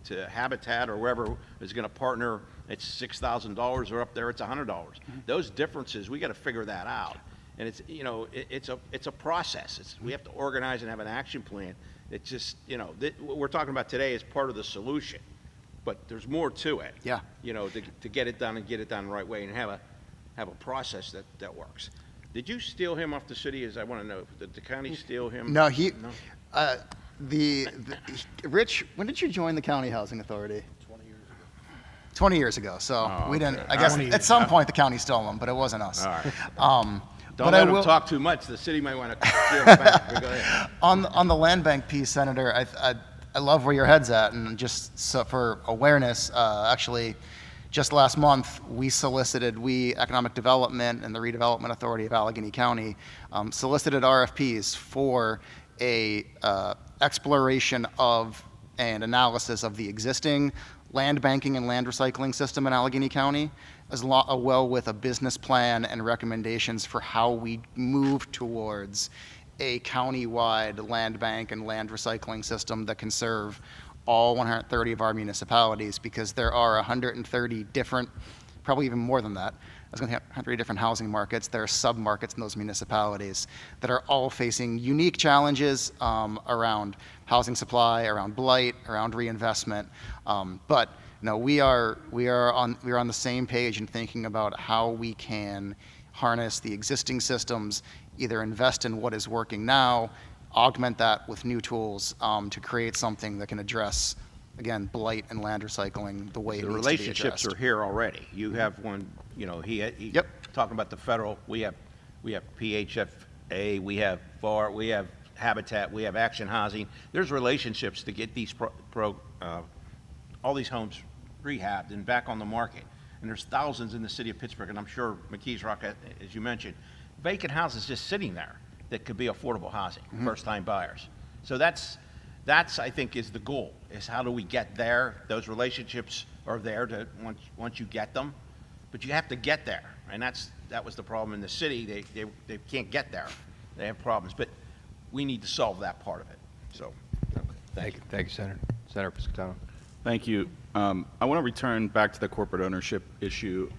to Habitat or wherever is going to partner, it's $6,000, or up there it's $100. Those differences, we got to figure that out. And it's, you know, it's a process. We have to organize and have an action plan. It's just, you know, what we're talking about today is part of the solution, but there's more to it. Yeah. You know, to get it done and get it done the right way, and have a process that works. Did you steal him off the city? As I want to know, did the county steal him? No, Rich, when did you join the County Housing Authority? 20 years ago. So we didn't, I guess at some point the county stole them, but it wasn't us. All right. Don't Don't let them talk too much. The city might want to steal them back. But go ahead. On the land bank piece, Senator, I love where your head's at, and just so for awareness, actually, just last month, we, Economic Development and the Redevelopment Authority of Allegheny County, solicited RFPs for a exploration of and analysis of the existing land banking and land recycling system in Allegheny County, as well with a business plan and recommendations for how we move towards a county-wide land bank and land recycling system that can serve all 130 of our municipalities, because there are 130 different, probably even more than that, I was going to say 130 different housing markets. There are sub-markets in those municipalities that are all facing unique challenges around housing supply, around blight, around reinvestment. But no, we are on the same page in thinking about how we can harness the existing systems, either invest in what is working now, augment that with new tools to create something that can address, again, blight and land recycling the way it The needs to be relationships addressed. are here already. You have one, you know, he Yep. talking about the federal, we have PHFA, we have FAR, we have Habitat, we have Action Housing. There's relationships to get these all these homes rehabbed and back on the market. And there's thousands in the city of Pittsburgh, and I'm sure McKees Rock, as you mentioned, vacant houses just sitting there that could be affordable housing, first-time buyers. So that's, I think, is the goal, is how do we get there? Those relationships are there to once you get them, but you have to get there. And that was the problem in the city. They can't get there. They have problems, but we need to solve that part of it. So, thank you. Thank you, Senator. Senator Piscatano. Thank you. I want to return back to the corporate ownership issue.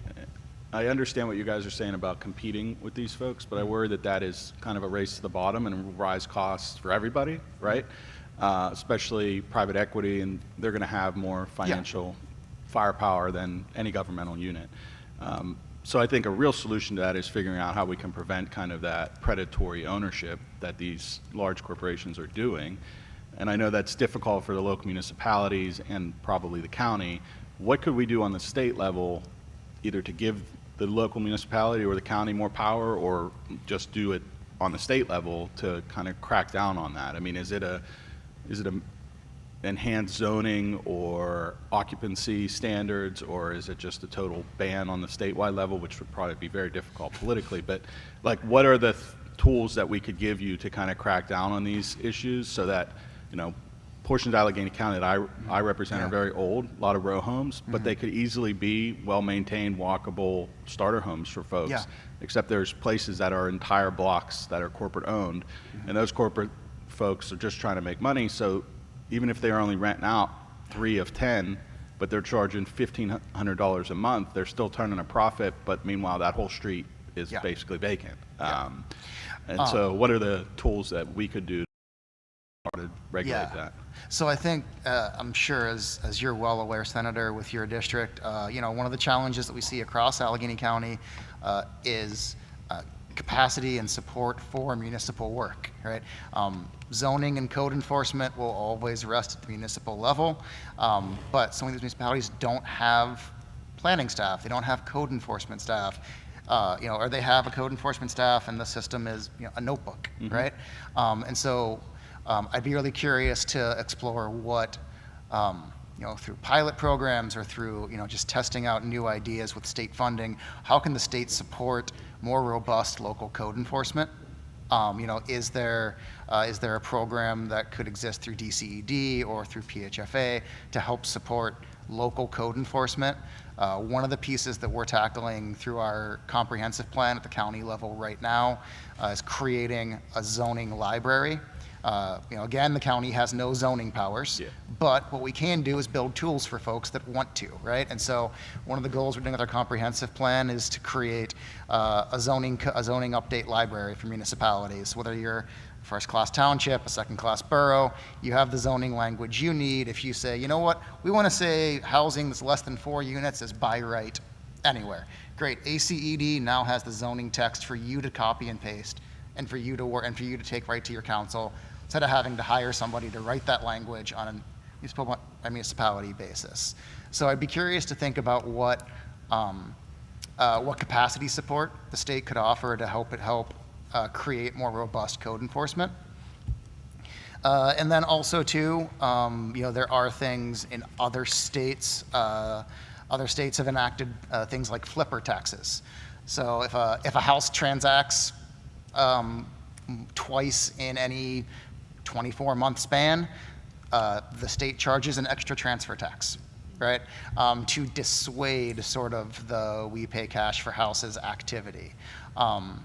I understand what you guys are saying about competing with these folks, but I worry that that is kind of a race to the bottom and will rise costs for everybody, right? Especially private equity, and they're going to have more financial firepower than any governmental unit. So I think a real solution to that is figuring out how we can prevent kind of that predatory ownership that these large corporations are doing. And I know that's difficult for the local municipalities and probably the county. What could we do on the state level, either to give the local municipality or the county more power, or just do it on the state level to kind of crack down on that? I mean, is it a enhanced zoning or occupancy standards, or is it just a total ban on the statewide level, which would probably be very difficult politically? But like, what are the tools that we could give you to kind of crack down on these issues so that, you know, portions of Allegheny County that I represent are very old, a lot of row homes, but they could easily be well-maintained, walkable starter homes for folks. Yeah. Except there's places that are entire blocks that are corporate owned, and those corporate folks are just trying to make money. So even if they're only renting out 3 of 10, but they're charging $1,500 a month, they're still turning a profit, but meanwhile that whole street is basically vacant. So what are the tools that we could do to regulate that? So I think, I'm sure as you're well aware, Senator, with your district, you know, one of the challenges that we see across Allegheny County is capacity and support for municipal work, right? Zoning and code enforcement will always rest at the municipal level, but some of these municipalities don't have planning staff, they don't have code enforcement staff, you know, or they have a code enforcement staff and the system is, you know, a notebook, right? And so I'd be really curious to explore what, you know, through pilot programs or through, you know, just testing out new ideas with state funding, how can the state support more robust local code enforcement? You know, is there a program that could exist through DCED or through PHFA to help support local code enforcement? One of the pieces that we're tackling through our comprehensive plan at the county level right now is creating a zoning library. You know, again, the county has no zoning powers, but what we can do is build tools for folks that want to, right? And so one of the goals we're doing with our comprehensive plan is to create a zoning update library for municipalities. Whether you're a first-class township, a second-class borough, you have the zoning language you need. If you say, you know what, we want to say housing that's less than 4 units is by right anywhere. Great, ACED now has the zoning text for you to copy and paste, and for you to work, and for you to take right to your council, instead of having to hire somebody to write that language on a municipality basis. So I'd be curious to think about what capacity support the state could offer to help create more robust code enforcement. And then also too, you know, there are things in other states Other states have enacted things like flipper taxes. So if a house transacts twice in any 24-month span, the state charges an extra transfer tax, right, to dissuade sort of the we pay cash for houses activity.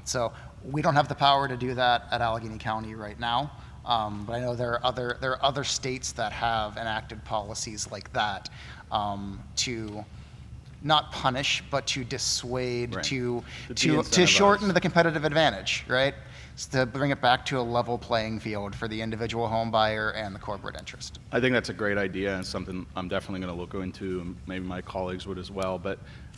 So we don't have the power to do that at Allegheny County right now, but I know there are other states that have enacted policies like that to not punish, but to dissuade, Right. to de-incentivize. shorten the competitive advantage, right? To bring it back to a level playing field for the individual home buyer and the corporate interest. I think that's a great idea and something I'm definitely going to look into, and maybe my colleagues would as well. But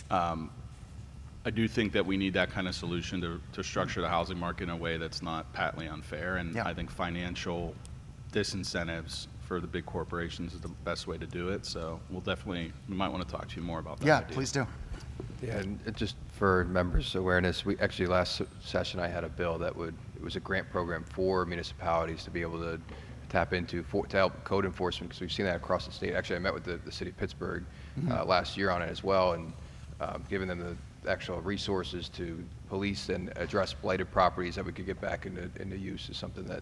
I do think that we need that kind of solution to structure the housing market in a way that's not patently unfair. And Yeah. I think financial disincentives for the big corporations is the best way to do it. So we might want to talk to you more about that Yeah, idea. please do. Yeah, and just for members' awareness, we actually last session I had a bill that it was a grant program for municipalities to be able to tap into to help code enforcement, because we've seen that across the state. Actually, I met with the city of Pittsburgh last year on it as well, and giving them the actual resources to police and address blighted properties that we could get back into use is something that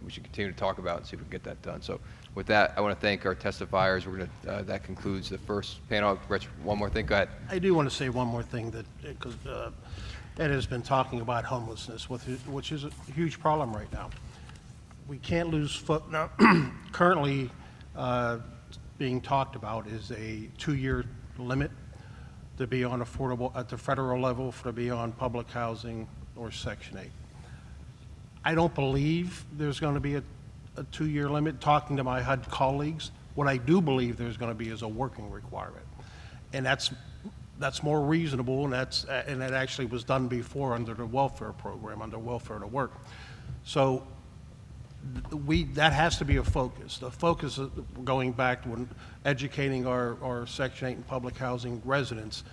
we should continue to talk about and see if we can get that done. So with that, I want to thank our testifiers. That concludes the first panel. Rich, one more thing, go ahead. I do want to say one more thing, that because Ed has been talking about homelessness, which is a huge problem right now. We can't lose foot. Now, currently being talked about is a 2-year limit to be on affordable at the federal level, to be on public housing or Section 8. I don't believe there's going to be a 2-year limit. Talking to my HUD colleagues, what I do believe there's going to be is a working requirement, and that's more reasonable, and that actually was done before under the welfare program, under Welfare to Work. So that has to be a focus. The focus is going back to educating our Section 8 and public housing residents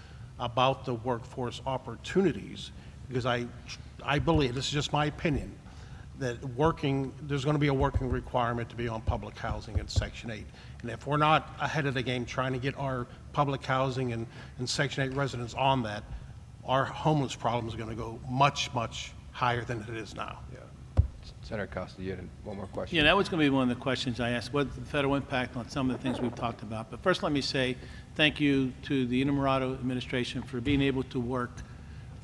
about the workforce opportunities, because I believe, this is just my opinion, that there's going to be a working requirement to be on public housing in Section 8. And if we're not ahead of the game trying to get our public housing and Section 8 residents on that, our homeless problem is going to go much, much higher than it is now. Yeah. Senator Costa, you had one more question? Yeah, that was going to be one of the questions I asked. What's the federal impact on some of the things we've talked about? But first, let me say thank you to the Innamorato administration for being able to work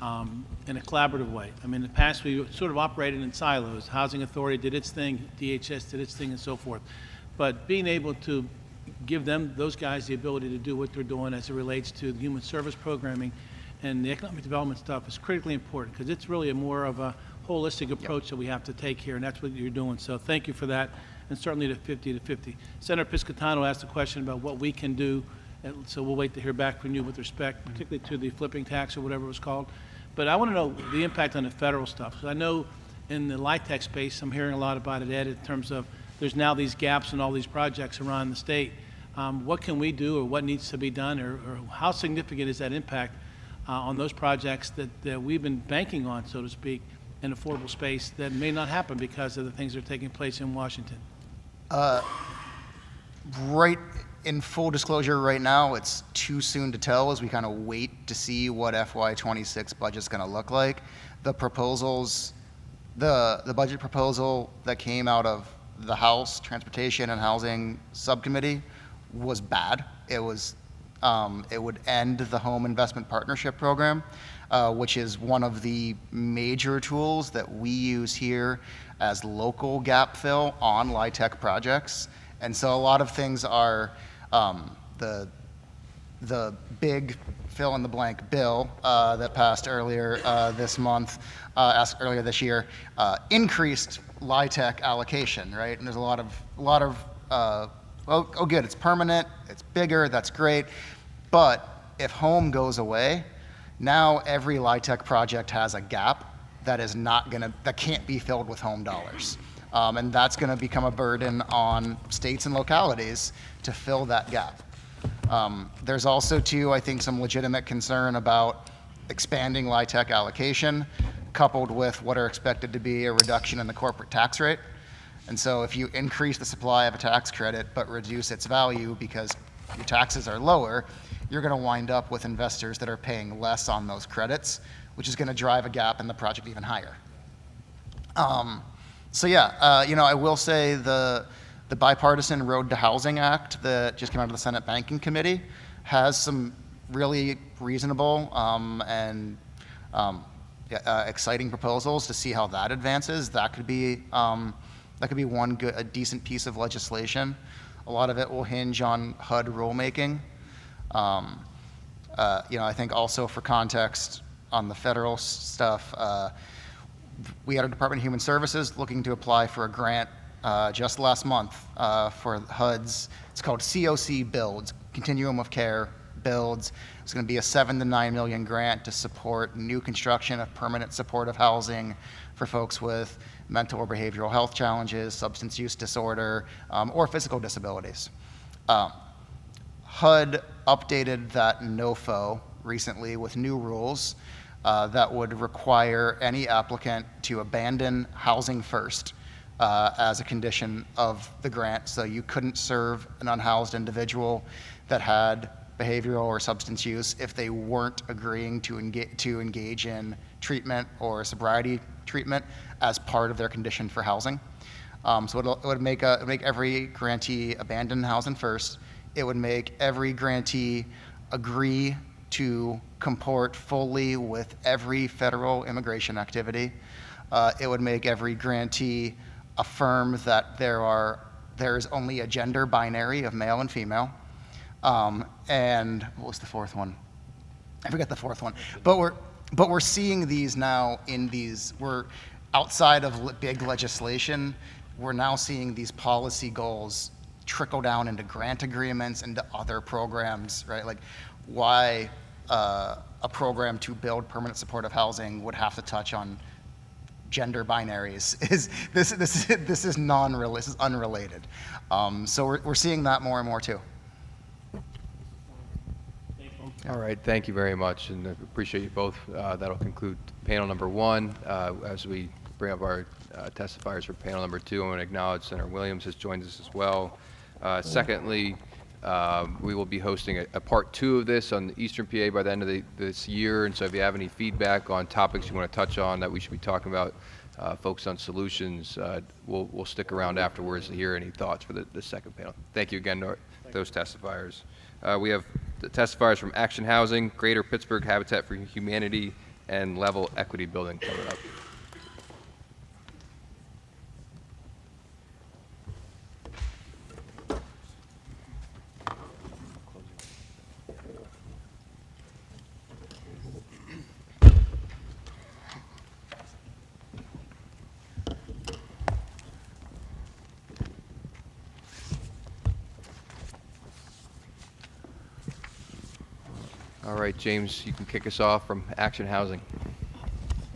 in a collaborative way. I mean, in the past, we sort of operated in silos. Housing Authority did its thing, DHS did its thing, and so forth. But being able to give those guys the ability to do what they're doing as it relates to the human service programming and the economic development stuff is critically important, because it's really more of a holistic approach that we have to take here, and that's what you're doing. So thank you for that, and certainly the 50-50. Senator Piscitano asked a question about what we can do, and so we'll wait to hear back from you with respect, particularly to the flipping tax or whatever it was called. But I want to know the impact on the federal stuff. So I know in the LIHTC space, I'm hearing a lot about it, Ed, in terms of there's now these gaps in all these projects around the state. What can we do, or what needs to be done, or how significant is that impact on those projects that we've been banking on, so to speak, in affordable space that may not happen because of the things that are taking place in Washington? Right, in full disclosure right now, it's too soon to tell as we kind of wait to see what FY26 budget's going to look like. The proposals, the budget proposal that came out of the House Transportation and Housing Subcommittee was bad. It would end the Home Investment Partnership Program, which is one of the major tools that we use here as local gap fill on LIHTC projects. And so a lot of things are the big fill in the blank bill that passed earlier earlier this year, increased LIHTC allocation, right? And there's a lot of oh good, it's permanent, it's bigger, that's great. But if home goes away, now every LIHTC project has a gap that can't be filled with home dollars. And that's going to become a burden on states and localities to fill that gap. There's also, too, I think, some legitimate concern about expanding LIHTC allocation, coupled with what are expected to be a reduction in the corporate tax rate. And so if you increase the supply of a tax credit but reduce its value because your taxes are lower, you're going to wind up with investors that are paying less on those credits, which is going to drive a gap in the project even higher. So yeah, I will say the bipartisan Road to Housing Act that just came out of the Senate Banking Committee has some really reasonable and exciting proposals to see how that advances. That could be a decent piece of legislation. A lot of it will hinge on HUD rulemaking. I think also for context on the federal stuff, we had a Department of Human Services looking to apply for a grant just last month for HUD's, it's called COC Builds, Continuum of Care Builds. It's going to be a $7 to $9 million grant to support new construction of permanent supportive housing for folks with mental or behavioral health challenges, substance use disorder, or physical disabilities. HUD updated that NOFO recently with new rules that would require any applicant to abandon housing first as a condition of the grant. So you couldn't serve an unhoused individual that had behavioral or substance use if they weren't agreeing to engage in treatment or sobriety treatment as part of their condition for housing. So it would make every grantee abandon housing first. It would make every grantee agree to comport fully with every federal immigration activity. It would make every grantee affirm that there is only a gender binary of male and female. And what was the fourth one? I forget the fourth one. But we're seeing these now we're outside of big legislation. We're now seeing these policy goals trickle down into grant agreements, into other programs, right? Like why a program to build permanent supportive housing would have to touch on gender binaries this is unrelated. So we're seeing that more and more too. All right, thank you very much, and I appreciate you both. That'll conclude panel number one. As we bring up our testifiers for panel number two, I want to acknowledge Senator Williams has joined us as well. Secondly, we will be hosting a part two of this on the Eastern PA by the end of this year, and so if you have any feedback on topics you want to touch on that we should be talking about, focus on solutions, we'll stick around afterwards to hear any thoughts for the second panel. Thank you again to those testifiers. We have the testifiers from Action Housing, Greater Pittsburgh Habitat for Humanity, and Level Equity Building coming up. All right, James, you can kick us off from Action Housing.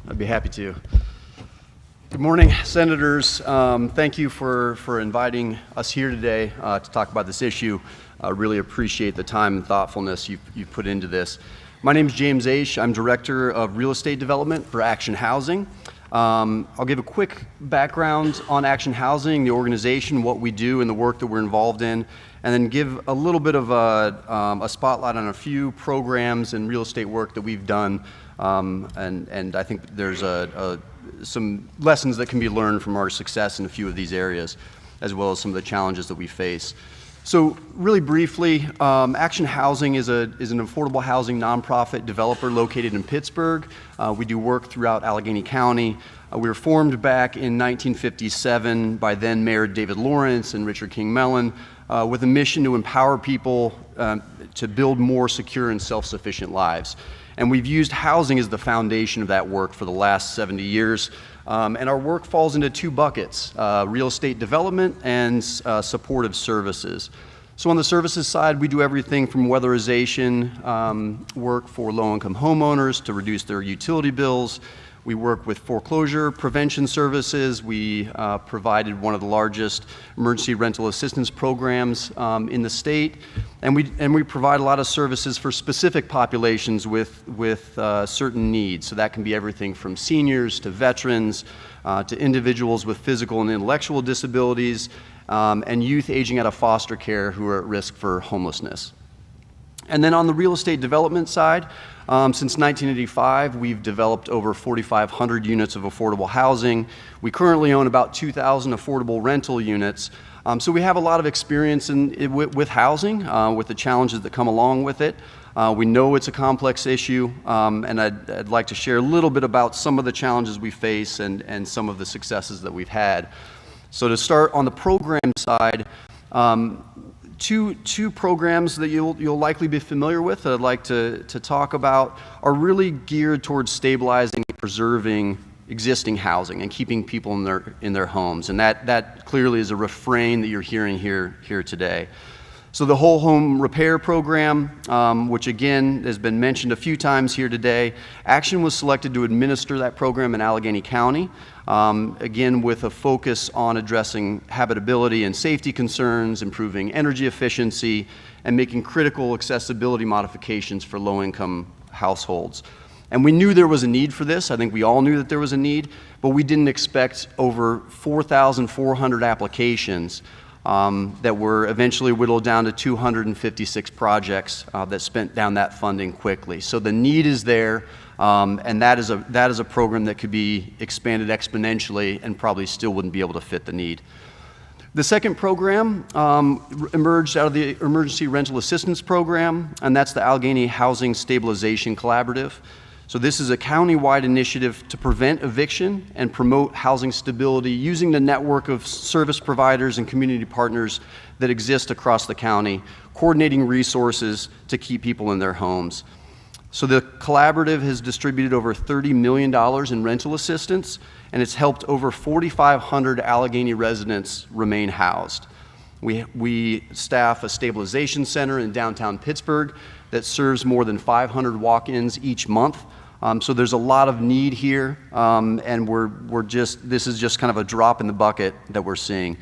I'd be happy to. Good morning, Senators. Thank you for inviting us here today to talk about this issue. I really appreciate the time and thoughtfulness you've put into this. My name is James Aish. I'm Director of Real Estate Development for Action Housing. I'll give a quick background on Action Housing, the organization, what we do, and the work that we're involved in, and then give a little bit of a spotlight on a few programs and real estate work that we've done. And I think there's some lessons that can be learned from our success in a few of these areas, as well as some of the challenges that we face. So really briefly, Action Housing is an affordable housing nonprofit developer located in Pittsburgh. We do work throughout Allegheny County. We were formed back in 1957 by then Mayor David Lawrence and Richard King Mellon with a mission to empower people to build more secure and self-sufficient lives. And we've used housing as the foundation of that work for the last 70 years. And our work falls into two buckets, real estate development and supportive services. So on the services side, we do everything from weatherization work for low-income homeowners to reduce their utility bills. We work with foreclosure prevention services. We provided one of the largest emergency rental assistance programs in the state. And we provide a lot of services for specific populations with certain needs. So that can be everything from seniors to veterans to individuals with physical and intellectual disabilities and youth aging out of foster care who are at risk for homelessness. And then on the real estate development side, since 1985, we've developed over 4,500 units of affordable housing. We currently own about 2,000 affordable rental units. So we have a lot of experience with housing, with the challenges that come along with it. We know it's a complex issue, and I'd like to share a little bit about some of the challenges we face and some of the successes that we've had. So to start on the program side, two programs that you'll likely be familiar with that I'd like to talk about are really geared towards stabilizing and preserving existing housing and keeping people in their homes. And that clearly is a refrain that you're hearing here today. So the whole home repair program, which again has been mentioned a few times here today, Action was selected to administer that program in Allegheny County, again with a focus on addressing habitability and safety concerns, improving energy efficiency, and making critical accessibility modifications for low-income households. And we knew there was a need for this. I think we all knew that there was a need, but we didn't expect over 4,400 applications that were eventually whittled down to 256 projects that spent down that funding quickly. So the need is there, and that is a program that could be expanded exponentially and probably still wouldn't be able to fit the need. The second program emerged out of the Emergency Rental Assistance Program, and that's the Allegheny Housing Stabilization Collaborative. So this is a county-wide initiative to prevent eviction and promote housing stability using the network of service providers and community partners that exist across the county, coordinating resources to keep people in their homes. So the collaborative has distributed over $30 million in rental assistance, and it's helped over 4,500 Allegheny residents remain housed. We staff a stabilization center in downtown Pittsburgh that serves more than 500 walk-ins each month. So there's a lot of need here, and this is just kind of a drop in the bucket that we're seeing.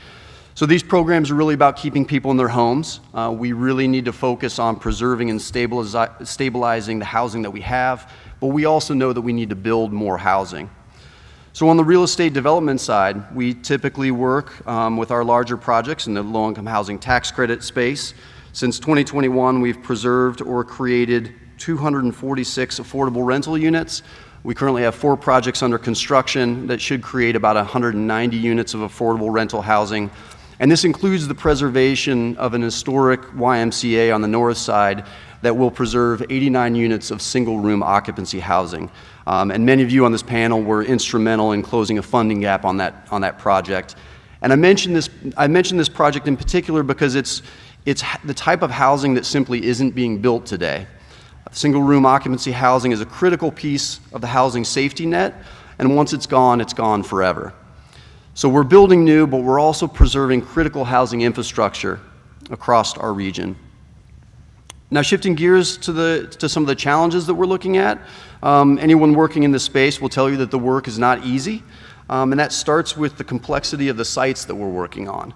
So these programs are really about keeping people in their homes. We really need to focus on preserving and stabilizing the housing that we have, but we also know that we need to build more housing. So on the real estate development side, we typically work with our larger projects in the low-income housing tax credit space. Since 2021, we've preserved or created 246 affordable rental units. We currently have 4 projects under construction that should create about 190 units of affordable rental housing. And this includes the preservation of an historic YMCA on the north side that will preserve 89 units of single-room occupancy housing. And many of you on this panel were instrumental in closing a funding gap on that project. And I mentioned this project in particular because it's the type of housing that simply isn't being built today. Single-room occupancy housing is a critical piece of the housing safety net, and once it's gone forever. So we're building new, but we're also preserving critical housing infrastructure across our region. Now, shifting gears to some of the challenges that we're looking at, anyone working in this space will tell you that the work is not easy, and that starts with the complexity of the sites that we're working on.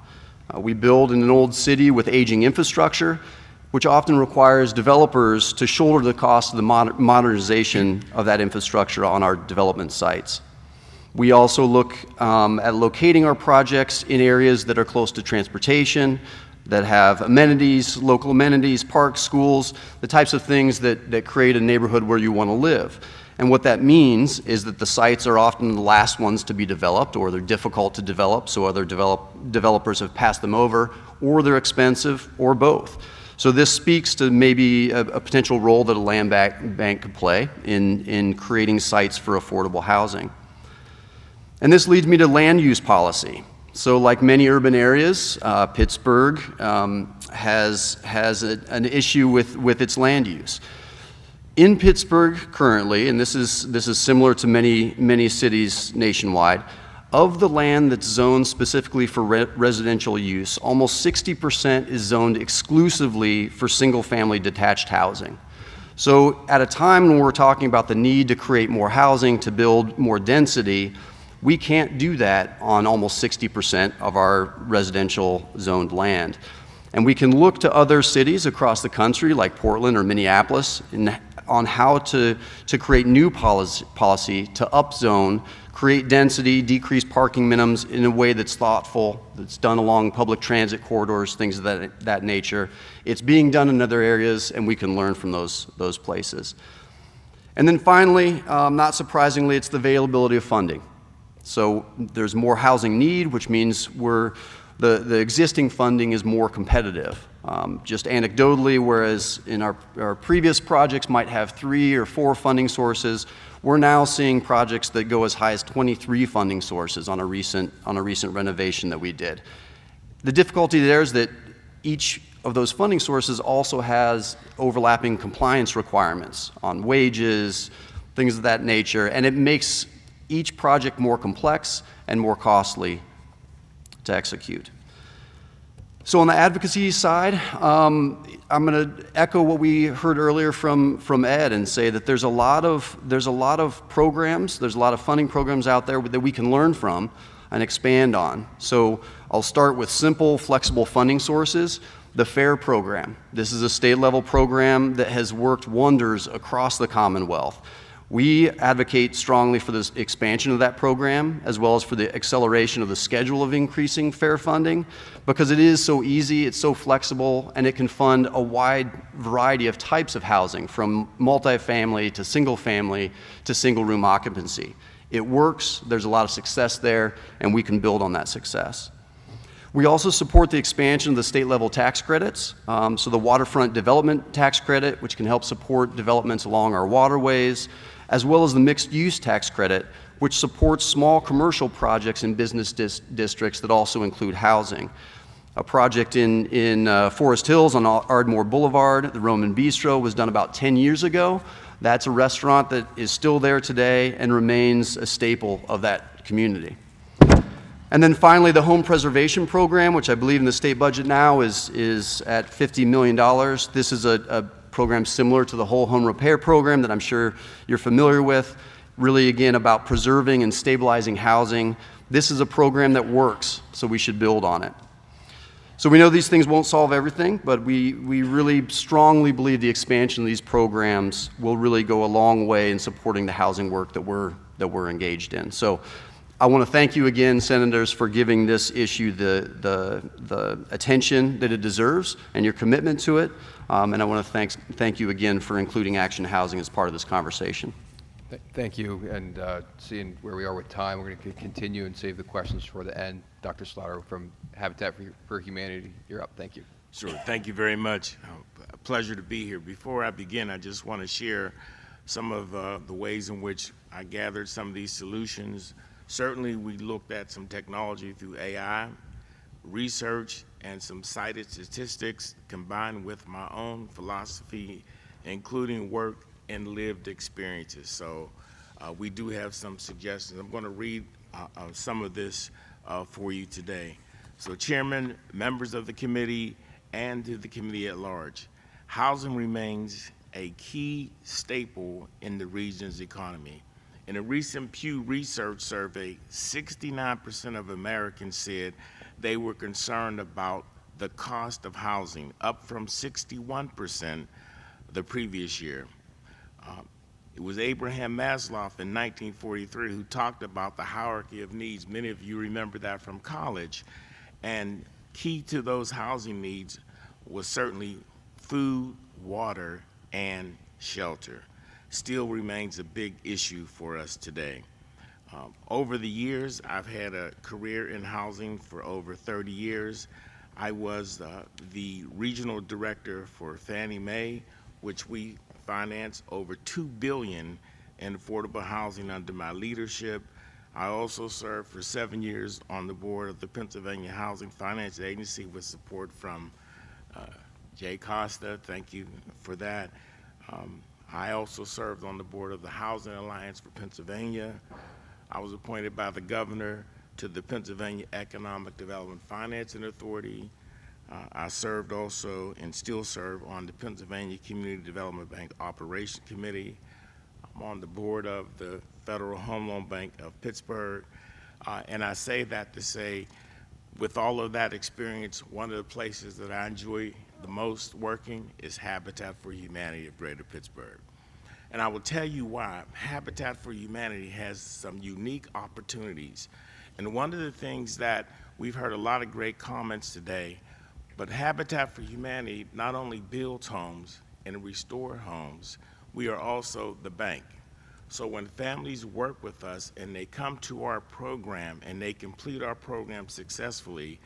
We build in an old city with aging infrastructure, which often requires developers to shoulder the cost of the modernization of that infrastructure on our development sites. We also look at locating our projects in areas that are close to transportation, that have amenities, local amenities, parks, schools, the types of things that create a neighborhood where you want to live. And what that means is that the sites are often the last ones to be developed, or they're difficult to develop, so other developers have passed them over, or they're expensive, or both. So this speaks to maybe a potential role that a land bank could play in creating sites for affordable housing. And this leads me to land use policy. So like many urban areas, Pittsburgh has an issue with its land use. In Pittsburgh currently, and this is similar to many cities nationwide, of the land that's zoned specifically for residential use, almost 60% is zoned exclusively for single-family detached housing. So at a time when we're talking about the need to create more housing, to build more density, we can't do that on almost 60% of our residential zoned land. And we can look to other cities across the country like Portland or Minneapolis and on how to create new policy to upzone, create density, decrease parking minimums in a way that's thoughtful, that's done along public transit corridors, things of that nature. It's being done in other areas, and we can learn from those places. And then finally, not surprisingly, it's the availability of funding. So there's more housing need, which means the existing funding is more competitive. Just anecdotally, whereas in our previous projects might have 3 or 4 funding sources, we're now seeing projects that go as high as 23 funding sources on a recent renovation that we did. The difficulty there is that each of those funding sources also has overlapping compliance requirements on wages, things of that nature, and it makes each project more complex and more costly to execute. So on the advocacy side, I'm going to echo what we heard earlier from Ed and say that there's a lot of programs, there's a lot of funding programs out there that we can learn from and expand on. So I'll start with simple, flexible funding sources. The FAIR program. This is a state-level program that has worked wonders across the Commonwealth. We advocate strongly for the expansion of that program, as well as for the acceleration of the schedule of increasing FAIR funding, because it is so easy, it's so flexible, and it can fund a wide variety of types of housing, from multifamily to single family to single room occupancy. It works, there's a lot of success there, and we can build on that success. We also support the expansion of the state-level tax credits, so the waterfront development tax credit, which can help support developments along our waterways, as well as the mixed-use tax credit, which supports small commercial projects in business districts that also include housing. A project in Forest Hills on Ardmore Boulevard, the Roman Bistro, was done about 10 years ago. That's a restaurant that is still there today and remains a staple of that community. And then finally, the home preservation program, which I believe in the state budget now is at $50 million. This is a program similar to the whole home repair program that I'm sure you're familiar with, really again about preserving and stabilizing housing. This is a program that works, so we should build on it. So we know these things won't solve everything, but we really strongly believe the expansion of these programs will really go a long way in supporting the housing work that we're engaged in. So I want to thank you again, Senators, for giving this issue the attention that it deserves and your commitment to it. And I want to thank you again for including Action Housing as part of this conversation. Thank you. And seeing where we are with time, we're going to continue and save the questions for the end. Dr. Slaughter from Habitat for Humanity, you're up. Thank you. Sure. Thank you very much. A pleasure to be here. Before I begin, I just want to share some of the ways in which I gathered some of these solutions. Certainly, we looked at some technology through AI, research, and some cited statistics combined with my own philosophy, including work and lived experiences. So we do have some suggestions. I'm going to read some of this for you today. So Chairman, members of the committee, and to the committee at large, housing remains a key staple in the region's economy. In a recent Pew Research survey, 69% of Americans said they were concerned about the cost of housing, up from 61% the previous year. It was Abraham Maslow in 1943 who talked about the hierarchy of needs. Many of you remember that from college. And key to those housing needs was certainly food, water, and shelter. Still remains a big issue for us today. Over the years, I've had a career in housing for over 30 years. I was the regional director for Fannie Mae, which we financed over $2 billion in affordable housing under my leadership. I also served for 7 years on the board of the Pennsylvania Housing Finance Agency with support from Jay Costa. Thank you for that. I also served on the board of the Housing Alliance for Pennsylvania. I was appointed by the governor to the Pennsylvania Economic Development Financing Authority. I served also and still serve on the Pennsylvania Community Development Bank Operations Committee. I'm on the board of the Federal Home Loan Bank of Pittsburgh. And I say that to say, with all of that experience, one of the places that I enjoy the most working is Habitat for Humanity of Greater Pittsburgh. And I will tell you why. Habitat for Humanity has some unique opportunities. And one of the things that we've heard a lot of great comments today, but Habitat for Humanity not only builds homes and restores homes, we are also the bank. So when families work with us and they come to our program and they complete our program successfully,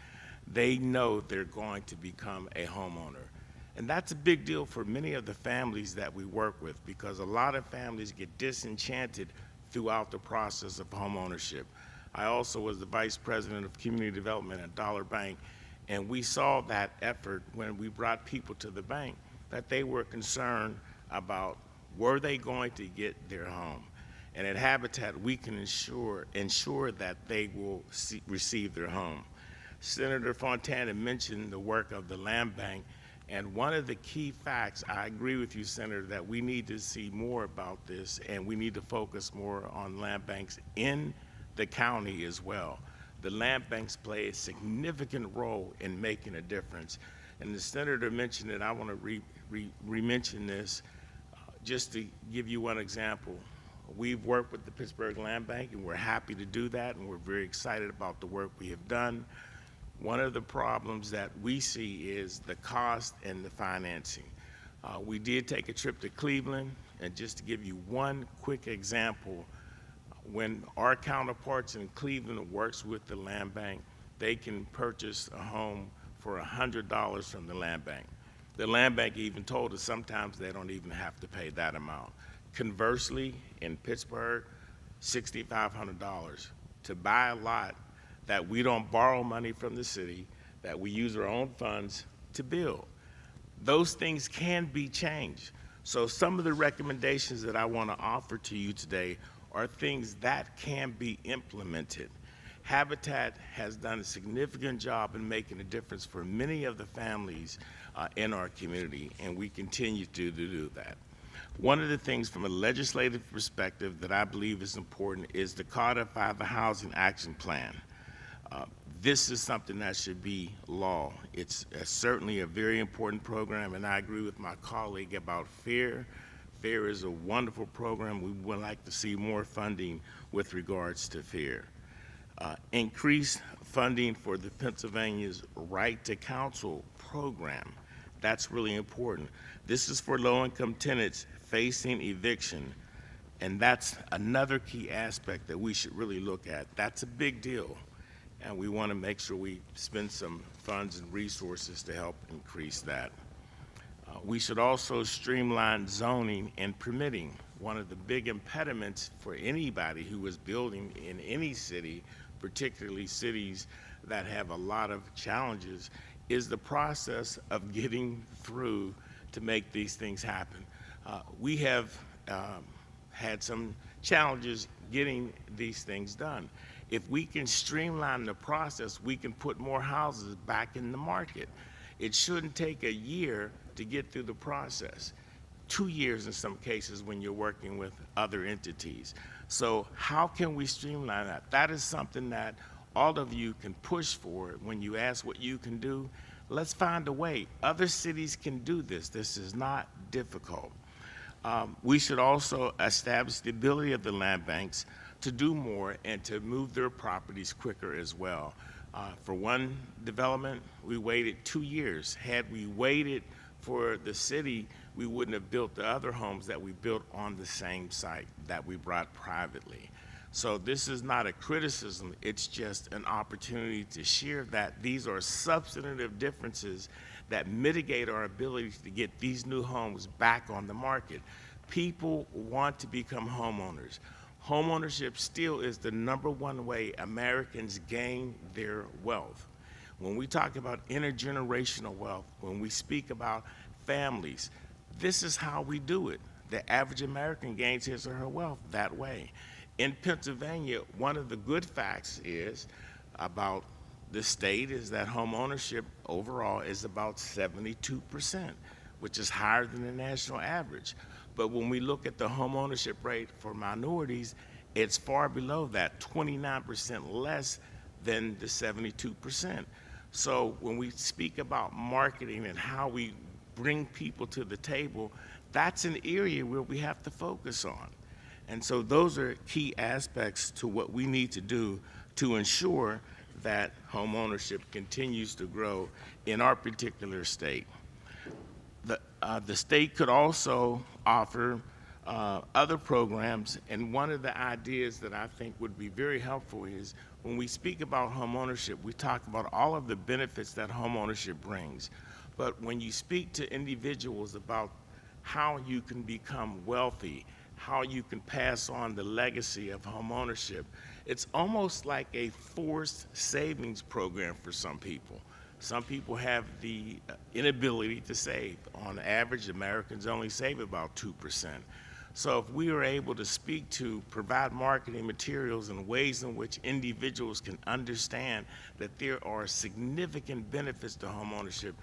they know they're going to become a homeowner. And that's a big deal for many of the families that we work with, because a lot of families get disenchanted throughout the process of homeownership. I also was the Vice President of Community Development at Dollar Bank, and we saw that effort when we brought people to the bank, that they were concerned about were they going to get their home. And at Habitat, we can ensure that they will receive their home. Senator Fontana mentioned the work of the Land Bank, and one of the key facts, I agree with you, Senator, that we need to see more about this, and we need to focus more on land banks in the county as well. The land banks play a significant role in making a difference. And the senator mentioned it, I want to re-mention this, just to give you one example. We've worked with the Pittsburgh Land Bank, and we're happy to do that, and we're very excited about the work we have done. One of the problems that we see is the cost and the financing. We did take a trip to Cleveland, and just to give you one quick example, when our counterparts in Cleveland works with the land bank, they can purchase a home for $100 from the land bank. The land bank even told us sometimes they don't even have to pay that amount. Conversely, in Pittsburgh, $6,500 to buy a lot that we don't borrow money from the city, that we use our own funds to build. Those things can be changed. So some of the recommendations that I want to offer to you today are things that can be implemented. Habitat has done a significant job in making a difference for many of the families in our community, and we continue to do that. One of the things from a legislative perspective that I believe is important is to codify the Housing Action Plan. This is something that should be law. It's certainly a very important program, and I agree with my colleague about FAIR. FAIR is a wonderful program. We would like to see more funding with regards to FAIR. Increase funding for the Pennsylvania's Right to Counsel program. That's really important. This is for low-income tenants facing eviction, and that's another key aspect that we should really look at. That's a big deal, and we want to make sure we spend some funds and resources to help increase that. We should also streamline zoning and permitting. One of the big impediments for anybody who is building in any city, particularly cities that have a lot of challenges, is the process of getting through to make these things happen. We have had some challenges getting these things done. If we can streamline the process, we can put more houses back in the market. It shouldn't take a year to get through the process. 2 years in some cases when you're working with other entities. So how can we streamline that? That is something that all of you can push for when you ask what you can do. Let's find a way. Other cities can do this. This is not difficult. We should also establish the ability of the land banks to do more and to move their properties quicker as well. For one development, we waited 2 years. Had we waited for the city, we wouldn't have built the other homes that we built on the same site that we brought privately. So this is not a criticism, it's just an opportunity to share that these are substantive differences that mitigate our ability to get these new homes back on the market. People want to become homeowners. Homeownership still is the #1 way Americans gain their wealth. When we talk about intergenerational wealth, when we speak about families, this is how we do it. The average American gains his or her wealth that way. In Pennsylvania, one of the good facts is about the state is that home ownership overall is about 72%, which is higher than the national average. But when we look at the home ownership rate for minorities, it's far below that, 29% less than the 72%. So when we speak about marketing and how we bring people to the table, that's an area where we have to focus on. And so those are key aspects to what we need to do to ensure that home ownership continues to grow in our particular state. The state could also offer other programs, and one of the ideas that I think would be very helpful is when we speak about home ownership, we talk about all of the benefits that home ownership brings. But when you speak to individuals about how you can become wealthy, how you can pass on the legacy of home ownership, it's almost like a forced savings program for some people. Some people have the inability to save. On average, Americans only save about 2%. So if we are able to speak to, provide marketing materials and ways in which individuals can understand that there are significant benefits to home ownership,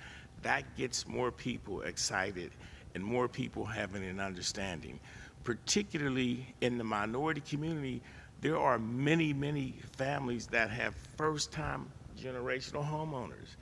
that gets more people excited and more people having an understanding. Particularly in the minority community, there are many, many families that have first-time generational homeowners.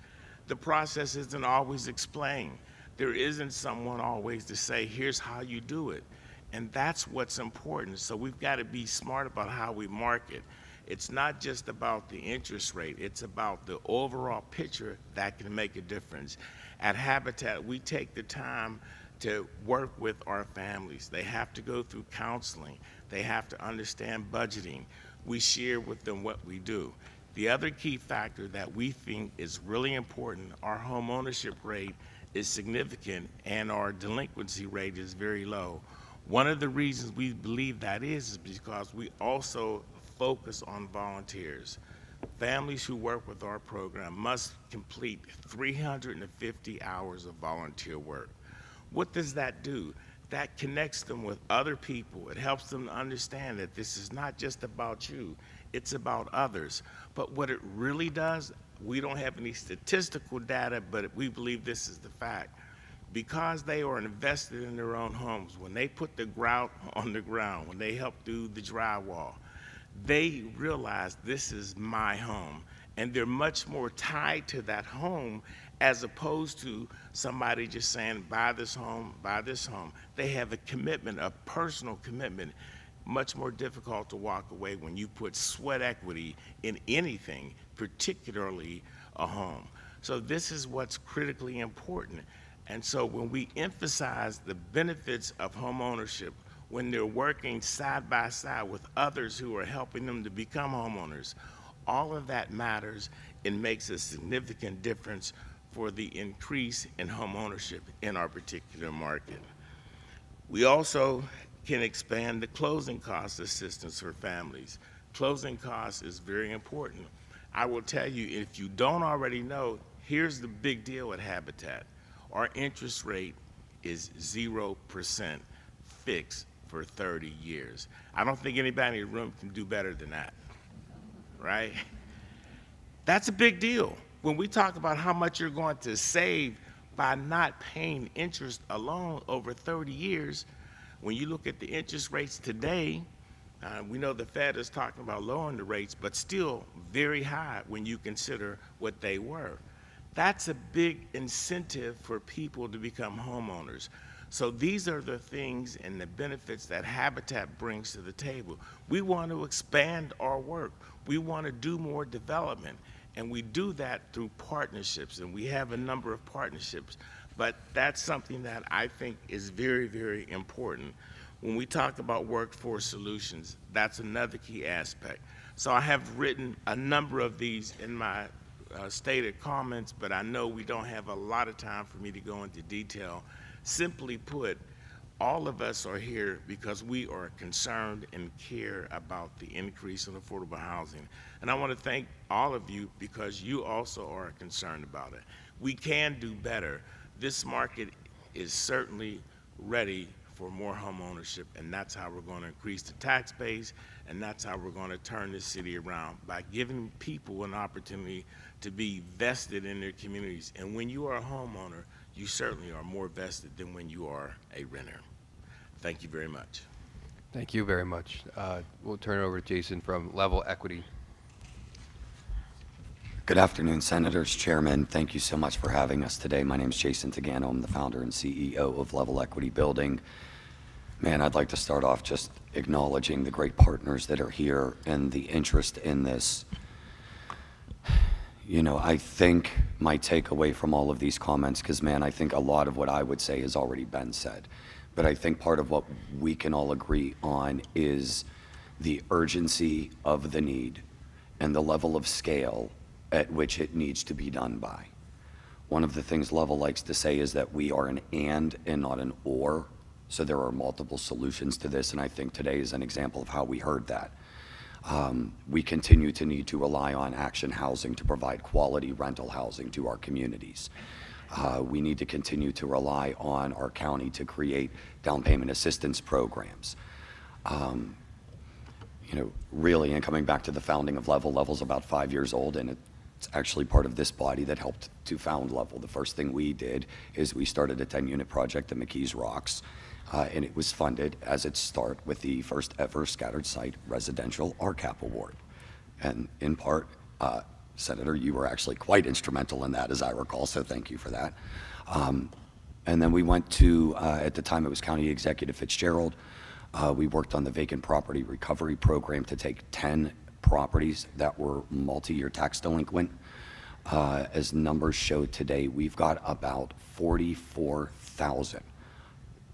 The process isn't always explained. There isn't someone always to say, here's how you do it. And that's what's important. So we've got to be smart about how we market. It's not just about the interest rate, it's about the overall picture that can make a difference. At Habitat, we take the time to work with our families. They have to go through counseling. They have to understand budgeting. We share with them what we do. The other key factor that we think is really important, our home ownership rate is significant and our delinquency rate is very low. One of the reasons we believe that is because we also focus on volunteers. Families who work with our program must complete 350 hours of volunteer work. What does that do? That connects them with other people. It helps them to understand that this is not just about you, it's about others. But what it really does, we don't have any statistical data, but we believe this is the fact. Because they are invested in their own homes, when they put the grout on the ground, when they help do the drywall, they realize this is my home. And they're much more tied to that home as opposed to somebody just saying, buy this home, buy this home. They have a commitment, a personal commitment, much more difficult to walk away when you put sweat equity in anything, particularly a home. So this is what's critically important. And so when we emphasize the benefits of home ownership, when they're working side by side with others who are helping them to become homeowners, all of that matters and makes a significant difference for the increase in home ownership in our particular market. We also can expand the closing cost assistance for families. Closing costs is very important. I will tell you, if you don't already know, here's the big deal at Habitat. Our interest rate is 0% fixed for 30 years. I don't think anybody in the room can do better than that, right? That's a big deal. When we talk about how much you're going to save by not paying interest alone over 30 years, when you look at the interest rates today, we know the Fed is talking about lowering the rates, but still very high when you consider what they were. That's a big incentive for people to become homeowners. So these are the things and the benefits that Habitat brings to the table. We want to expand our work. We want to do more development. And we do that through partnerships, and we have a number of partnerships. But that's something that I think is very, very important. When we talk about workforce solutions, that's another key aspect. So I have written a number of these in my stated comments, but I know we don't have a lot of time for me to go into detail. Simply put, all of us are here because we are concerned and care about the increase in affordable housing. And I want to thank all of you because you also are concerned about it. We can do better. This market is certainly ready for more home ownership, and that's how we're going to increase the tax base, and that's how we're going to turn this city around, by giving people an opportunity to be vested in their communities. And when you are a homeowner, you certainly are more vested than when you are a renter. Thank you very much. Thank you very much. We'll turn it over to Jason from Level Equity. Good afternoon, Senators, Chairman. Thank you so much for having us today. My name is Jason Tagano. I'm the founder and CEO of Level Equity Building. Man, I'd like to start off just acknowledging the great partners that are here and the interest in this. You know, I think my takeaway from all of these comments, because, man, I think a lot of what I would say has already been said, but I think part of what we can all agree on is the urgency of the need and the level of scale at which it needs to be done by. One of the things Level likes to say is that we are an and not an or, so there are multiple solutions to this, and I think today is an example of how we heard that. We continue to need to rely on Action Housing to provide quality rental housing to our communities. We need to continue to rely on our county to create down payment assistance programs. You know, really, and coming back to the founding of Level, Level's about 5 years old, and it's actually part of this body that helped to found Level. The first thing we did is we started a 10-unit project at McKees Rocks, and it was funded as its start with the first ever scattered site residential RCAP award. And in part, Senator, you were actually quite instrumental in that, as I recall, so thank you for that. And then we went to, at the time it was County Executive Fitzgerald. We worked on the vacant property recovery program to take 10 properties that were multi-year tax delinquent. As numbers show today, we've got about 44,000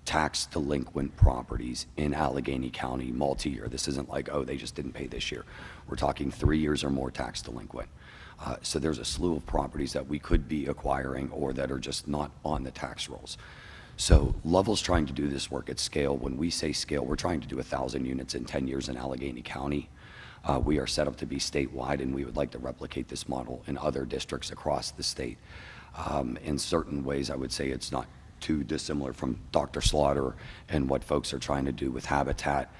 tax delinquent properties in Allegheny County multi-year. This isn't like, oh, they just didn't pay this year. We're talking 3 years or more tax delinquent. So there's a slew of properties that we could be acquiring or that are just not on the tax rolls. So Level's trying to do this work at scale. When we say scale, we're trying to do 1,000 units in 10 years in Allegheny County. We are set up to be statewide, and we would like to replicate this model in other districts across the state. In certain ways, I would say it's not too dissimilar from Dr. Slaughter and what folks are trying to do with Habitat.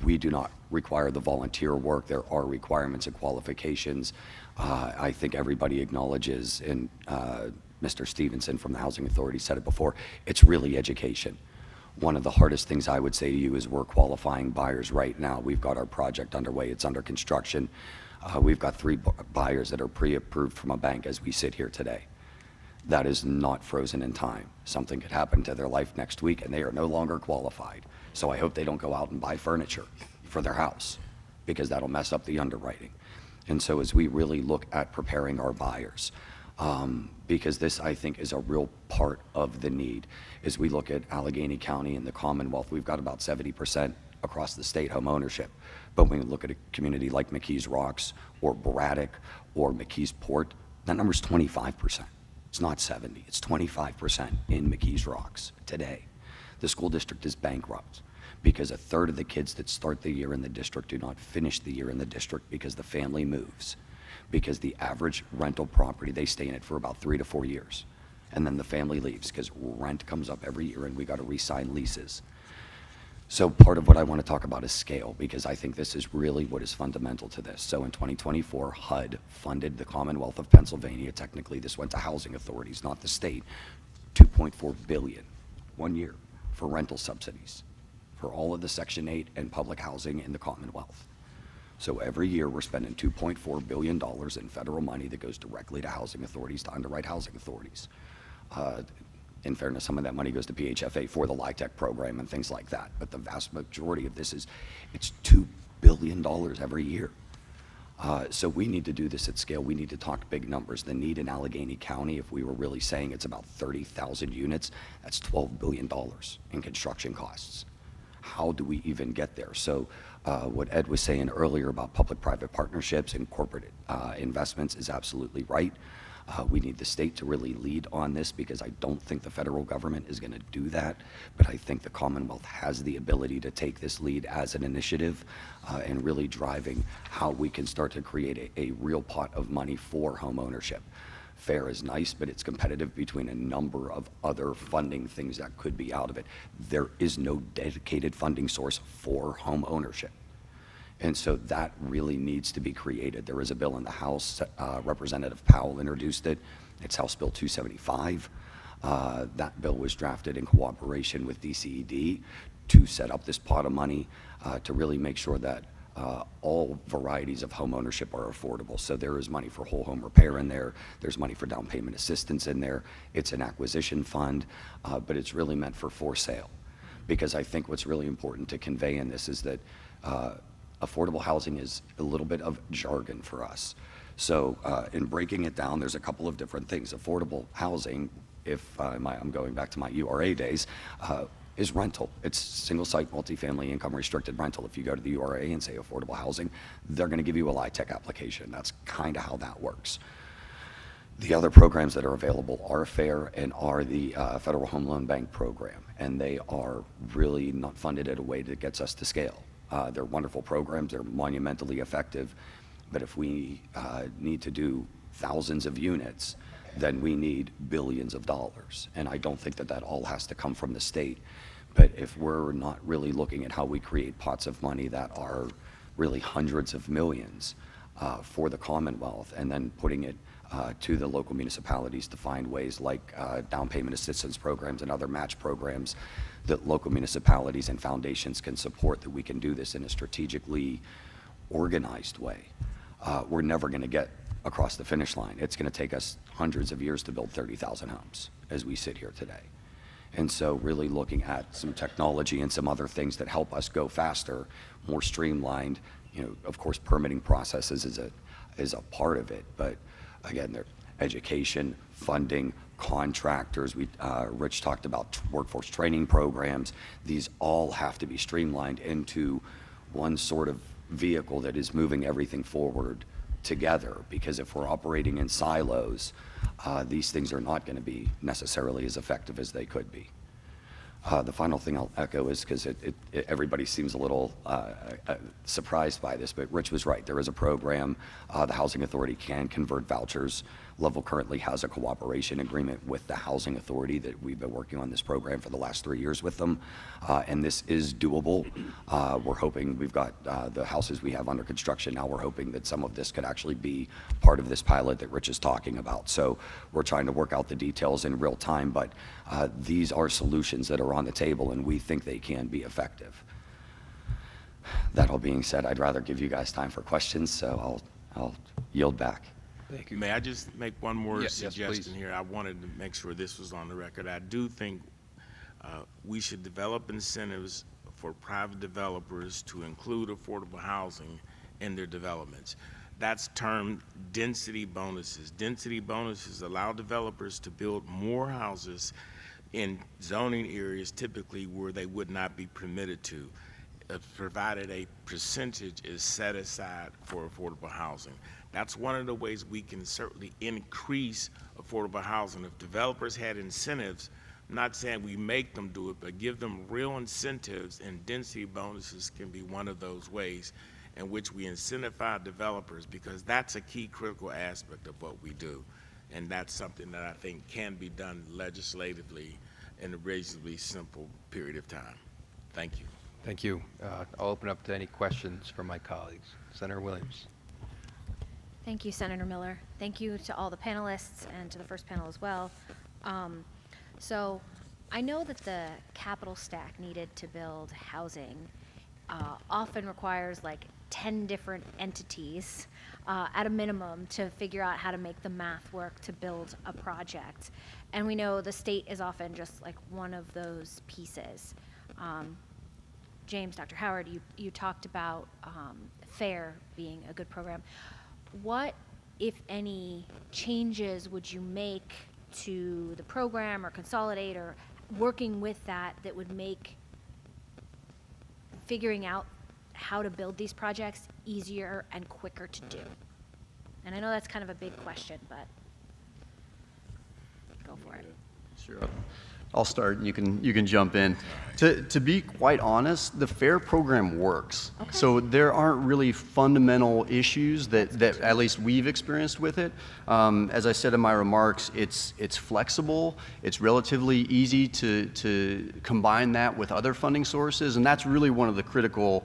We do not require the volunteer work. There are requirements and qualifications. I think everybody acknowledges, and Mr. Stevenson from the Housing Authority said it before, it's really education. One of the hardest things I would say to you is we're qualifying buyers right now. We've got our project underway. It's under construction. We've got 3 buyers that are pre-approved from a bank as we sit here today. That is not frozen in time. Something could happen to their life next week and they are no longer qualified. So I hope they don't go out and buy furniture for their house, because that'll mess up the underwriting. And so as we really look at preparing our buyers, because this, I think, is a real part of the need. As we look at Allegheny County and the Commonwealth, we've got about 70% across the state home ownership. But when we look at a community like McKees Rocks or Braddock or McKees Port, that number's 25%. It's not 70, it's 25% in McKees Rocks today. The school district is bankrupt because 1/3 of the kids that start the year in the district do not finish the year in the district because the family moves. Because the average rental property, they stay in it for about 3 to 4 years. And then the family leaves because rent comes up every year and we got to re-sign leases. So part of what I want to talk about is scale, because I think this is really what is fundamental to this. So in 2024, HUD funded the Commonwealth of Pennsylvania. Technically, this went to housing authorities, not the state. $2.4 billion, 1 year, for rental subsidies for all of the Section 8 and public housing in the Commonwealth. So every year, we're spending $2.4 billion in federal money that goes directly to housing authorities to underwrite housing authorities. In fairness, some of that money goes to PHFA for the LIHTC program and things like that. But the vast majority of this it's $2 billion every year. So we need to do this at scale. We need to talk big numbers. The need in Allegheny County, if we were really saying it's about 30,000 units, that's $12 billion in construction costs. How do we even get there? So what Ed was saying earlier about public-private partnerships and corporate investments is absolutely right. We need the state to really lead on this, because I don't think the federal government is going to do that. But I think the Commonwealth has the ability to take this lead as an initiative and really driving how we can start to create a real pot of money for home ownership. Fair is nice, but it's competitive between a number of other funding things that could be out of it. There is no dedicated funding source for home ownership. And so that really needs to be created. There is a bill in the House. Representative Powell introduced it. It's House Bill 275. That bill was drafted in cooperation with DCED to set up this pot of money to really make sure that all varieties of home ownership are affordable. So there is money for whole home repair in there. There's money for down payment assistance in there. It's an acquisition fund, but it's really meant for sale. Because I think what's really important to convey in this is that affordable housing is a little bit of jargon for us. So in breaking it down, there's a couple of different things. Affordable housing, if I'm going back to my URA days, is rental. It's single-site, multifamily, income restricted rental. If you go to the URA and say affordable housing, they're going to give you a LIHTC application. That's kind of how that works. The other programs that are available are FAIR and are the Federal Home Loan Bank program, and they are really not funded in a way that gets us to scale. They're wonderful programs. They're monumentally effective, but if we need to do thousands of units, then we need billions of dollars. And I don't think that that all has to come from the state. But if we're not really looking at how we create pots of money that are really hundreds of millions for the Commonwealth, and then putting it to the local municipalities to find ways like down payment assistance programs and other match programs that local municipalities and foundations can support, that we can do this in a strategically organized way, we're never going to get across the finish line. It's going to take us hundreds of years to build 30,000 homes as we sit here today. And so really looking at some technology and some other things that help us go faster, more streamlined, of course, permitting processes is a part of it, but again, they're education, funding, contractors. Rich talked about workforce training programs. These all have to be streamlined into one sort of vehicle that is moving everything forward together, because if we're operating in silos, these things are not going to be necessarily as effective as they could be. The final thing I'll echo is, because everybody seems a little surprised by this, but Rich was right. There is a program. The Housing Authority can convert vouchers. Level currently has a cooperation agreement with the Housing Authority that we've been working on this program for the last 3 years with them, and this is doable. We're hoping, we've got the houses we have under construction now, we're hoping that some of this could actually be part of this pilot that Rich is talking about. So we're trying to work out the details in real time, but these are solutions that are on the table, and we think they can be effective. That all being said, I'd rather give you guys time for questions, so I'll yield back. Thank you. May I just make one more Yes, suggestion please. here? I wanted to make sure this was on the record. I do think we should develop incentives for private developers to include affordable housing in their developments. That's termed density bonuses. Density bonuses allow developers to build more houses in zoning areas typically where they would not be permitted to, provided a percentage is set aside for affordable housing. That's one of the ways we can certainly increase affordable housing. If developers had incentives, I'm not saying we make them do it, but give them real incentives, and density bonuses can be one of those ways in which we incentivize developers, because that's a key critical aspect of what we do. And that's something that I think can be done legislatively in a reasonably simple period of time. Thank you. Thank you. I'll open up to any questions from my colleagues. Senator Williams. Thank you, Senator Miller. Thank you to all the panelists and to the first panel as well. So I know that the capital stack needed to build housing often requires like 10 different entities at a minimum to figure out how to make the math work to build a project. And we know the state is often just like one of those pieces. James, Dr. Howard, you talked about FAIR being a good program. What, if any, changes would you make to the program or consolidate or working with that would make figuring out how to build these projects easier and quicker to do? And I know that's kind of a big question, but go for it. Sure. I'll start and you can jump in. To be quite honest, the FAIR program works. Okay. So there aren't really fundamental issues that at least we've experienced with it. As I said in my remarks, it's flexible. It's relatively easy to combine that with other funding sources, and that's really one of the critical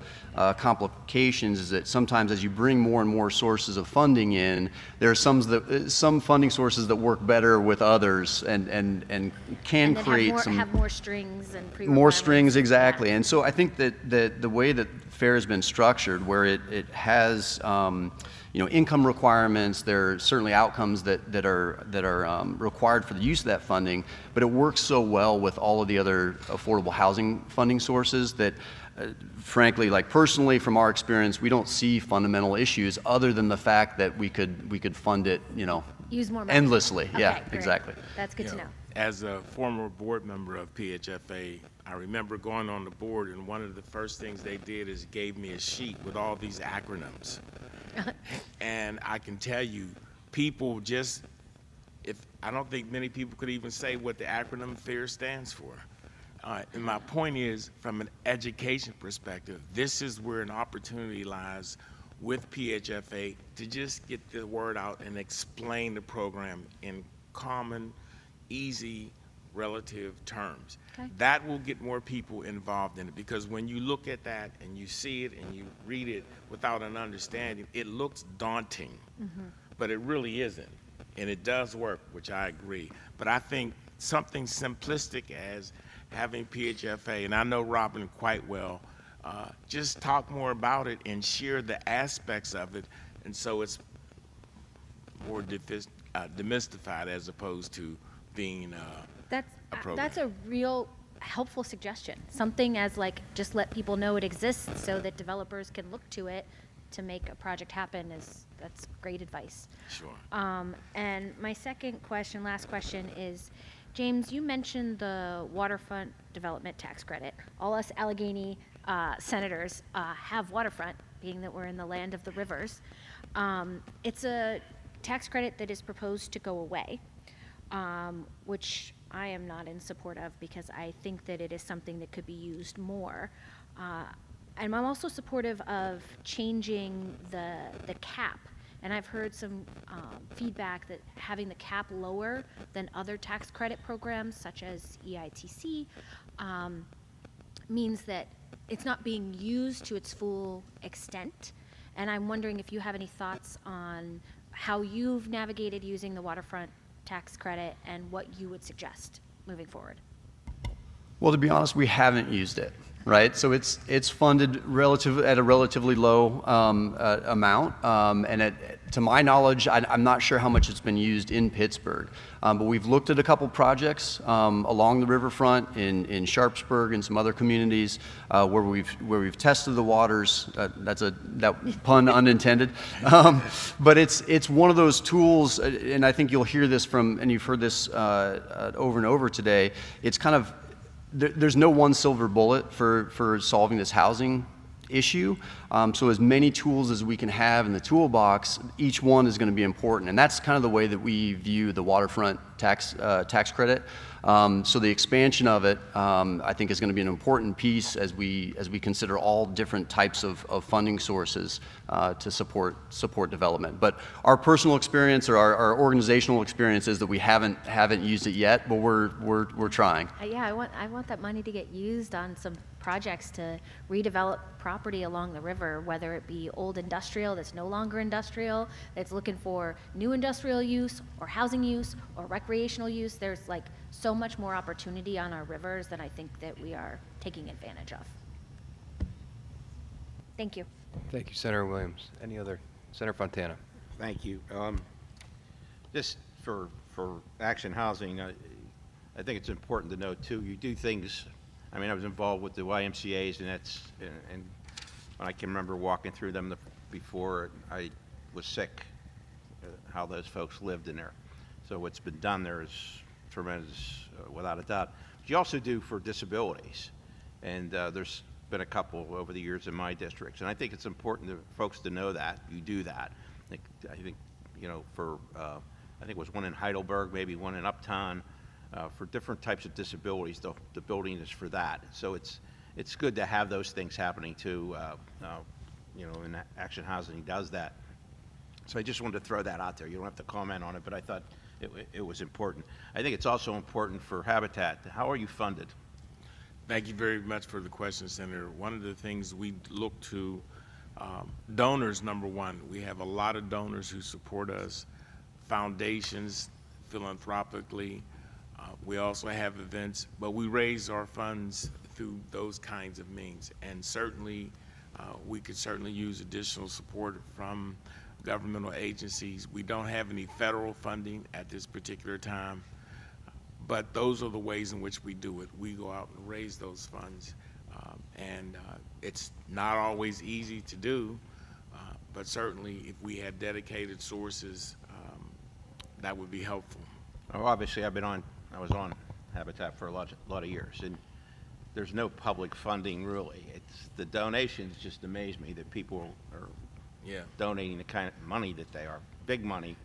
complications, is that sometimes as you bring more and more sources of funding in, there are some funding sources that work better with others and can And then create create some have more strings and more strings, pre-requirements. exactly. Yeah. And so I think that the way that FAIR has been structured, where it has income requirements, there are certainly outcomes that are required for the use of that funding, but it works so well with all of the other affordable housing funding sources that, frankly, like personally from our experience, we don't see fundamental issues other than the fact that we could fund it, Use more money. endlessly. Okay, Yeah, great. exactly. That's good to know. As a former board member of PHFA, I remember going on the board, and one of the first things they did is gave me a sheet with all these acronyms. And I can tell you, people just, I don't think many people could even say what the acronym FAIR stands for. And my point is, from an education perspective, this is where an opportunity lies with PHFA to just get the word out and explain the program in common, easy, relative terms. Okay. That will get more people involved in it, because when you look at that and you see it and you read it without an understanding, it looks daunting, but it really isn't. And it does work, which I agree. But I think something simplistic as having PHFA, and I know Robin quite well, just talk more about it and share the aspects of it, and so it's more demystified as opposed to being a program. That's a real helpful suggestion. Something as like, just let people know it exists so that developers can look to it to make a project happen that's great advice. Sure. And my last question is, James, you mentioned the waterfront development tax credit. All us Allegheny senators have waterfront, being that we're in the land of the rivers. It's a tax credit that is proposed to go away, which I am not in support of, because I think that it is something that could be used more. And I'm also supportive of changing the cap. And I've heard some feedback that having the cap lower than other tax credit programs, such as EITC, means that it's not being used to its full extent. And I'm wondering if you have any thoughts on how you've navigated using the waterfront tax credit and what you would suggest moving forward. Well, to be honest, we haven't used it, right? So it's funded at a relatively low amount, and to my knowledge, I'm not sure how much it's been used in Pittsburgh, but we've looked at a couple projects along the riverfront in Sharpsburg and some other communities where we've tested the waters. That pun unintended, but it's one of those tools, and I think you'll hear this and you've heard this over and over today. It's kind of there's no one silver bullet for solving this housing issue. So as many tools as we can have in the toolbox, each one is going to be important. And that's kind of the way that we view the waterfront tax credit. So the expansion of it, I think, is going to be an important piece as we consider all different types of funding sources to support development. But our personal experience or our organizational experience is that we haven't used it yet, but we're trying. Yeah, I want that money to get used on some projects to redevelop property along the river, whether it be old industrial that's no longer industrial, that's looking for new industrial use or housing use or recreational use. There's like so much more opportunity on our rivers than I think that we are taking advantage of. Thank you. Thank you, Senator Williams. Any other? Senator Fontana. Thank you. Just for Action Housing, I think it's important to note too, you do things. I mean, I was involved with the YMCA's, and I can remember walking through them before I was sick, how those folks lived in there. So what's been done there is tremendous, without a doubt. But you also do for disabilities, and there's been a couple over the years in my districts, and I think it's important for folks to know that you do that. I think I think it was one in Heidelberg, maybe one in Uptown. For different types of disabilities, the building is for that. So it's good to have those things happening too. And Action Housing does that. So I just wanted to throw that out there. You don't have to comment on it, but I thought it was important. I think it's also important for Habitat. How are you funded? Thank you very much for the question, Senator. One of the things we look to, donors, number one. We have a lot of donors who support us, foundations, philanthropically, We also have events, but we raise our funds through those kinds of means. And certainly, we could certainly use additional support from governmental agencies. We don't have any federal funding at this particular time, but those are the ways in which we do it. We go out and raise those funds. It's not always easy to do, but certainly if we had dedicated sources, that would be helpful. Well, obviously, I was on Habitat for a lot of years, and there's no public funding really. It's the donations just amaze me that people are donating the kind of money that they are. Big money,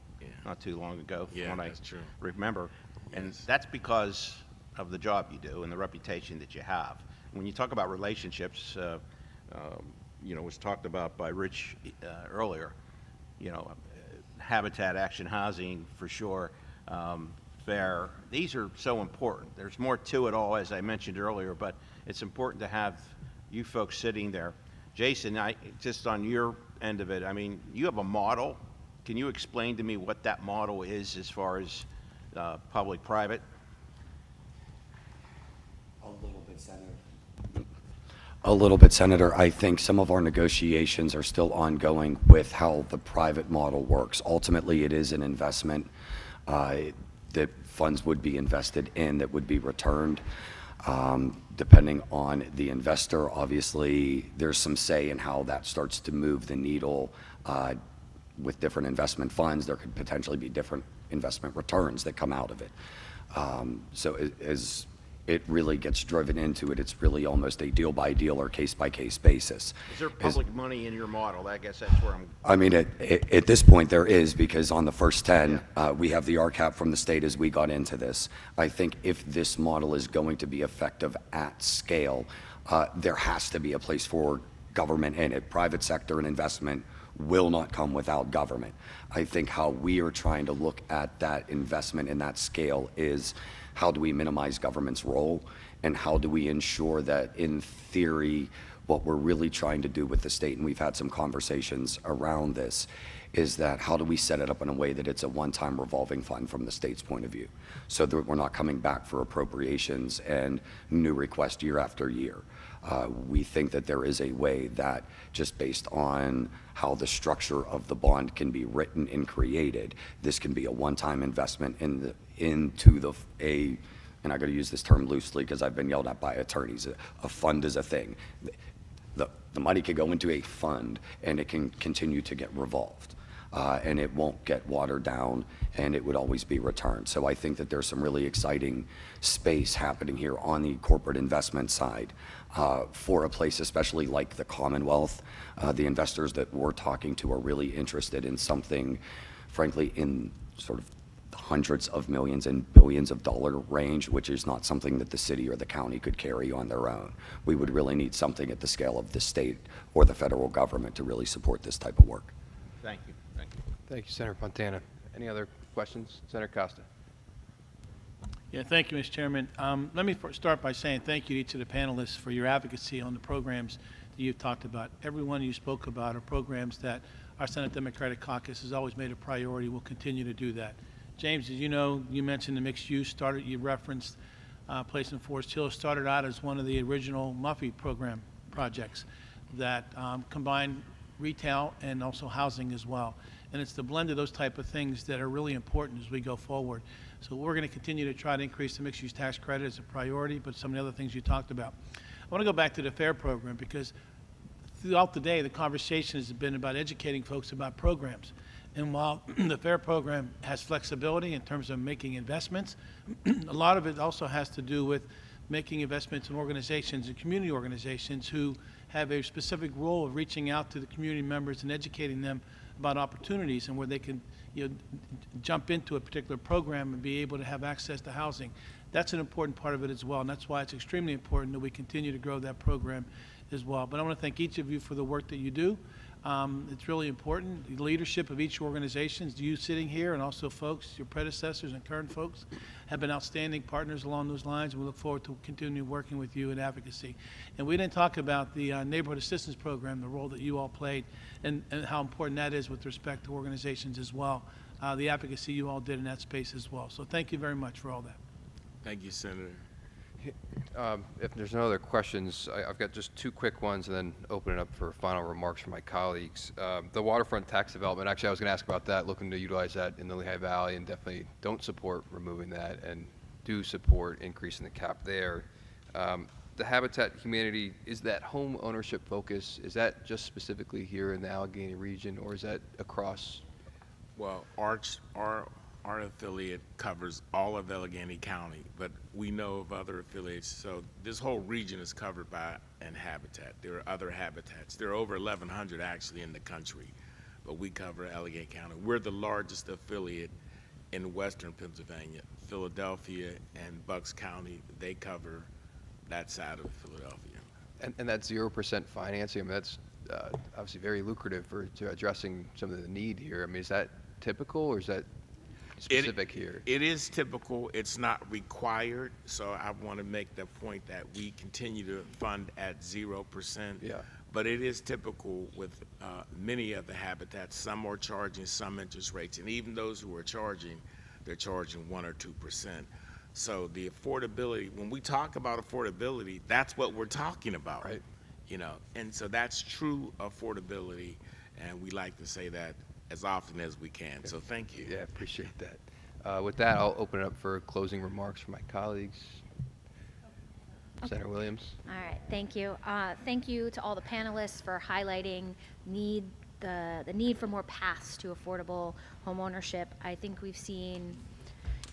not too long ago, from what that's true. remember. And that's because of the job you do and the reputation that you have. When you talk about relationships, was talked about by Rich earlier, Habitat, Action Housing, for sure, FAIR. These are so important. There's more to it all, as I mentioned earlier, but it's important to have you folks sitting there. Jason, just on your end of it, I mean, you have a model. Can you explain to me what that model is as far as public-private? A little bit, Senator. I think some of our negotiations are still ongoing with how the private model works. Ultimately, it is an investment that funds would be invested in that would be returned. Depending on the investor, obviously, there's some say in how that starts to move the needle. With different investment funds, there could potentially be different investment returns that come out of it. So as it really gets driven into it, it's really almost a deal-by-deal or case-by-case basis. Is there public money in your model? I guess that's where I'm... I mean, at this point, there is, because on the first 10, we have the RCAP from the state as we got into this. I think if this model is going to be effective at scale, there has to be a place for government in it. Private sector and investment will not come without government. I think how we are trying to look at that investment in that scale is, how do we minimize government's role, and how do we ensure that, in theory, what we're really trying to do with the state, and we've had some conversations around this, is that how do we set it up in a way that it's a one-time revolving fund from the state's point of view, so that we're not coming back for appropriations and new requests year after year. We think that there is a way that, just based on how the structure of the bond can be written and created, this can be a one-time investment and I got to use this term loosely because I've been yelled at by attorneys. A fund is a thing. The money can go into a fund and it can continue to get revolved. And it won't get watered down, and it would always be returned. So I think that there's some really exciting space happening here on the corporate investment side for a place, especially like the Commonwealth. The investors that we're talking to are really interested in something, frankly, in sort of the hundreds of millions and billions of dollar range, which is not something that the city or the county could carry on their own. We would really need something at the scale of the state or the federal government to really support this type of work. Thank you. Thank you, Senator Fontana. Any other questions? Senator Costa. Yeah, thank you, Mr. Chairman. Let me start by saying thank you to each of the panelists for your advocacy on the programs that you've talked about. Every one you spoke about are programs that our Senate Democratic Caucus has always made a priority. We'll continue to do that. James, as you know, you mentioned the mixed use you referenced place in Forest Hill started out as one of the original Muffy program projects that combined retail and also housing as well. And it's the blend of those type of things that are really important as we go forward. So we're going to continue to try to increase the mixed use tax credit as a priority, but some of the other things you talked about. I want to go back to the FAIR program, because throughout the day the conversation has been about educating folks about programs. And while the FAIR program has flexibility in terms of making investments, a lot of it also has to do with making investments in organizations and community organizations who have a specific role of reaching out to the community members and educating them about opportunities and where they can jump into a particular program and be able to have access to housing. That's an important part of it as well, and that's why it's extremely important that we continue to grow that program as well. But I want to thank each of you for the work that you do. It's really important. The leadership of each organization, you sitting here, and also folks, your predecessors and current folks, have been outstanding partners along those lines, and we look forward to continuing working with you in advocacy. And we didn't talk about the Neighborhood Assistance Program, the role that you all played, and how important that is with respect to organizations as well, the advocacy you all did in that space as well. So thank you very much for all that. Thank you, Senator. If there's no other questions, I've got just two quick ones and then open it up for final remarks from my colleagues. The waterfront tax development, actually I was going to ask about that, looking to utilize that in the Lehigh Valley, and definitely don't support removing that and do support increasing the cap there. The Habitat Humanity, is that home ownership focus, is that just specifically here in the Allegheny region, or is that across? Well, our affiliate covers all of Allegheny County, but we know of other affiliates. So this whole region is covered by an habitat. There are other habitats. There are over 1,100 actually in the country, but we cover Allegheny County. We're the largest affiliate in western Pennsylvania. Philadelphia and Bucks County, they cover that side of Philadelphia. And that 0% financing, I mean, that's obviously very lucrative to addressing some of the need here. I mean, is that typical, or is that specific here? It is typical. It's not required. So I want to make the point that we continue to fund at 0%. Yeah. But it is typical with many of the habitats. Some are charging some interest rates, and even those who are charging, they're charging 1 or 2%. So the affordability, when we talk about affordability, that's what we're talking about. Right. You know, and so that's true affordability, and we like to say that as often as we can. So thank you. Yeah, appreciate that. With that, I'll open it up for closing remarks from my colleagues. Senator Williams. All right, thank you. Thank you to all the panelists for highlighting the need for more paths to affordable home ownership. I think we've seen,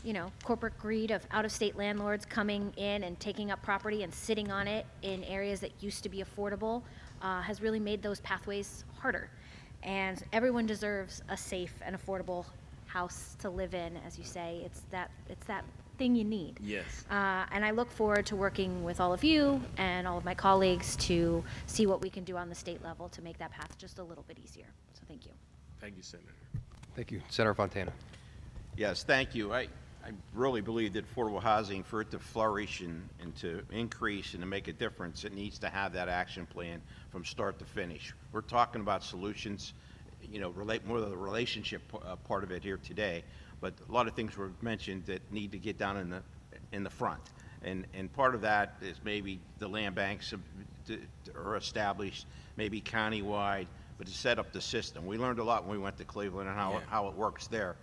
you know, corporate greed of out-of-state landlords coming in and taking up property and sitting on it in areas that used to be affordable has really made those pathways harder. And everyone deserves a safe and affordable house to live in, as you say. It's that thing you need. Yes. And I look forward to working with all of you and all of my colleagues to see what we can do on the state level to make that path just a little bit easier. So thank you. Thank you, Senator. Thank you. Senator Fontana. Yes, thank you. I really believe that affordable housing, for it to flourish and to increase and to make a difference, it needs to have that action plan from start to finish. We're talking about solutions, you know, relate more to the relationship part of it here today, but a lot of things were mentioned that need to get down in the front. And part of that is maybe the land banks are established, maybe countywide, but to set up the system. We learned a lot when we went to Cleveland and how it works there.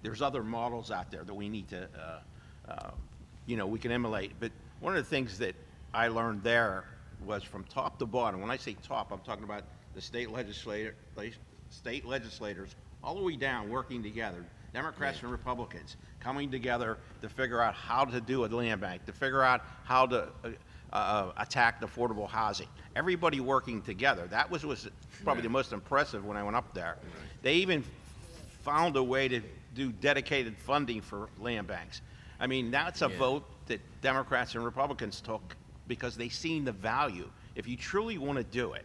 There's other models out there that we need to, you know, we can emulate. But one of the things that I learned there was from top to bottom. When I say top, I'm talking about the state legislators all the way down working together, Democrats and Republicans coming together to figure out how to do a land bank, to figure out how to attack affordable housing. Everybody working together. That was probably the most impressive when I went up there. They even found a way to do dedicated funding for land banks. I mean, that's a vote that Democrats and Republicans took because they seen the value. If you truly want to do it,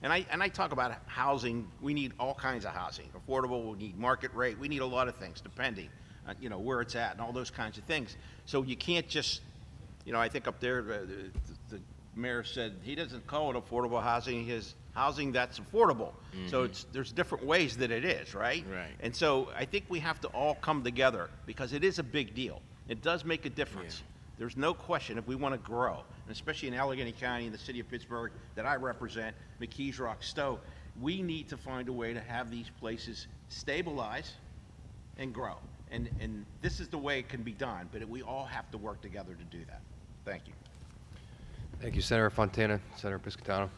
and I talk about housing, we need all kinds of housing. Affordable, we need market rate, we need a lot of things depending on, you know, where it's at and all those kinds of things. So you can't just, you know, I think up there the mayor said he doesn't call it affordable housing, his housing that's affordable. So there's different ways that it is, right? Right. And so I think we have to all come together because it is a big deal. It does make a difference. There's no question if we want to grow, and especially in Allegheny County, in the city of Pittsburgh that I represent, McKees Rock, Stowe, we need to find a way to have these places stabilize and grow. And this is the way it can be done, but we all have to work together to do that. Thank you. Thank you, Senator Fontana. Senator Piscitano.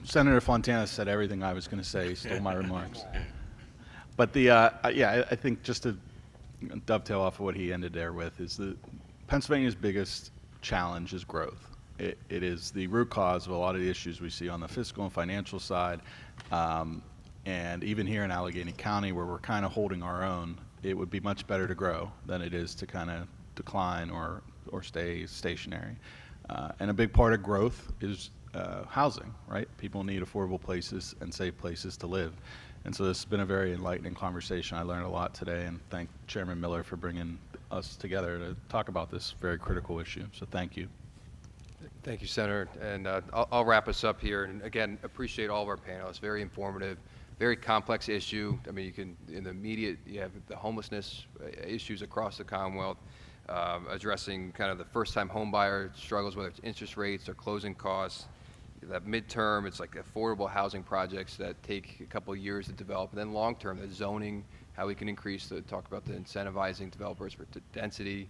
Senator Fontana said everything I was going to say, stole my remarks. But I think just to dovetail off of what he ended there with is that Pennsylvania's biggest challenge is growth. It is the root cause of a lot of the issues we see on the fiscal and financial side. And even here in Allegheny County, where we're kind of holding our own, it would be much better to grow than it is to kind of decline or stay stationary. And a big part of growth is housing, right? People need affordable places and safe places to live. And so this has been a very enlightening conversation. I learned a lot today, and thank Chairman Miller for bringing us together to talk about this very critical issue. So thank you. Thank you, Senator. And I'll wrap us up here. And again, appreciate all of our panelists. Very informative, very complex issue. I mean, you can, in the immediate, you have the homelessness issues across the Commonwealth. addressing kind of the first-time home buyer struggles, whether it's interest rates or closing costs. That midterm, it's like affordable housing projects that take a couple of years to develop, and then long-term, the zoning, how we can talk about the incentivizing developers for density,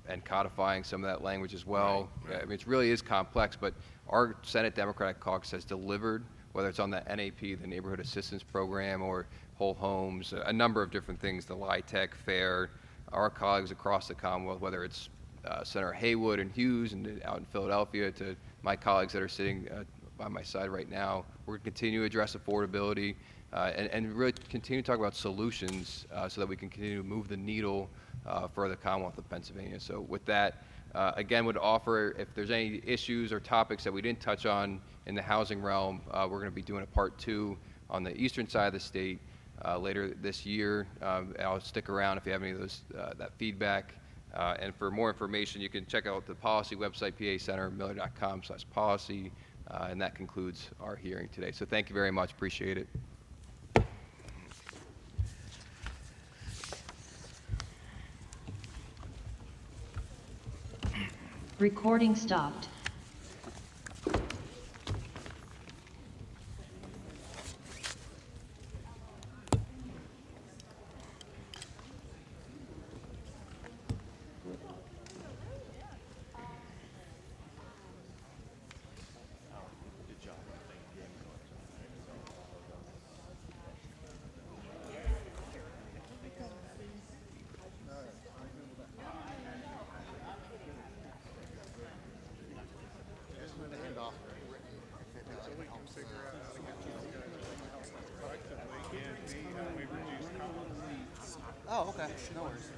and codifying some of that language as well. I mean, it really is complex, but our Senate Democratic Caucus has delivered, whether it's on the NAP, the Neighborhood Assistance Program, or whole homes, a number of different things, the LIHTC, FAIR, our colleagues across the Commonwealth, whether it's Senator Haywood and Hughes and out in Philadelphia, to my colleagues that are sitting by my side right now. We're going to continue to address affordability and really continue to talk about solutions so that we can continue to move the needle for the Commonwealth of Pennsylvania. So with that, again, would offer, if there's any issues or topics that we didn't touch on in the housing realm, we're going to be doing a part 2 on the eastern side of the state later this year. I'll stick around if you have any of those that feedback. And for more information, you can check out the policy website, pacentermiller.com/policy, and that concludes our hearing today. So thank you very much. Appreciate it. Recording stopped. Oh, okay. No worries.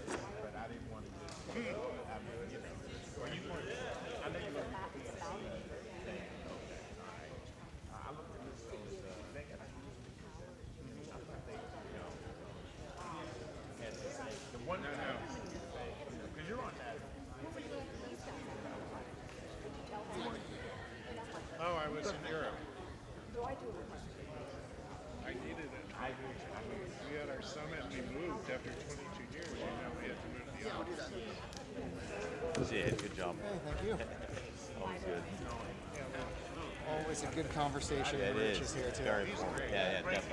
Oh, I was in Europe. I needed it. We had our summit and we moved after 22 years. You know, we had to move the office. Yeah, good job. Hey, thank you. Always good. Always a good conversation. Yeah, it Rich is. here too. Very important. Yeah, definitely.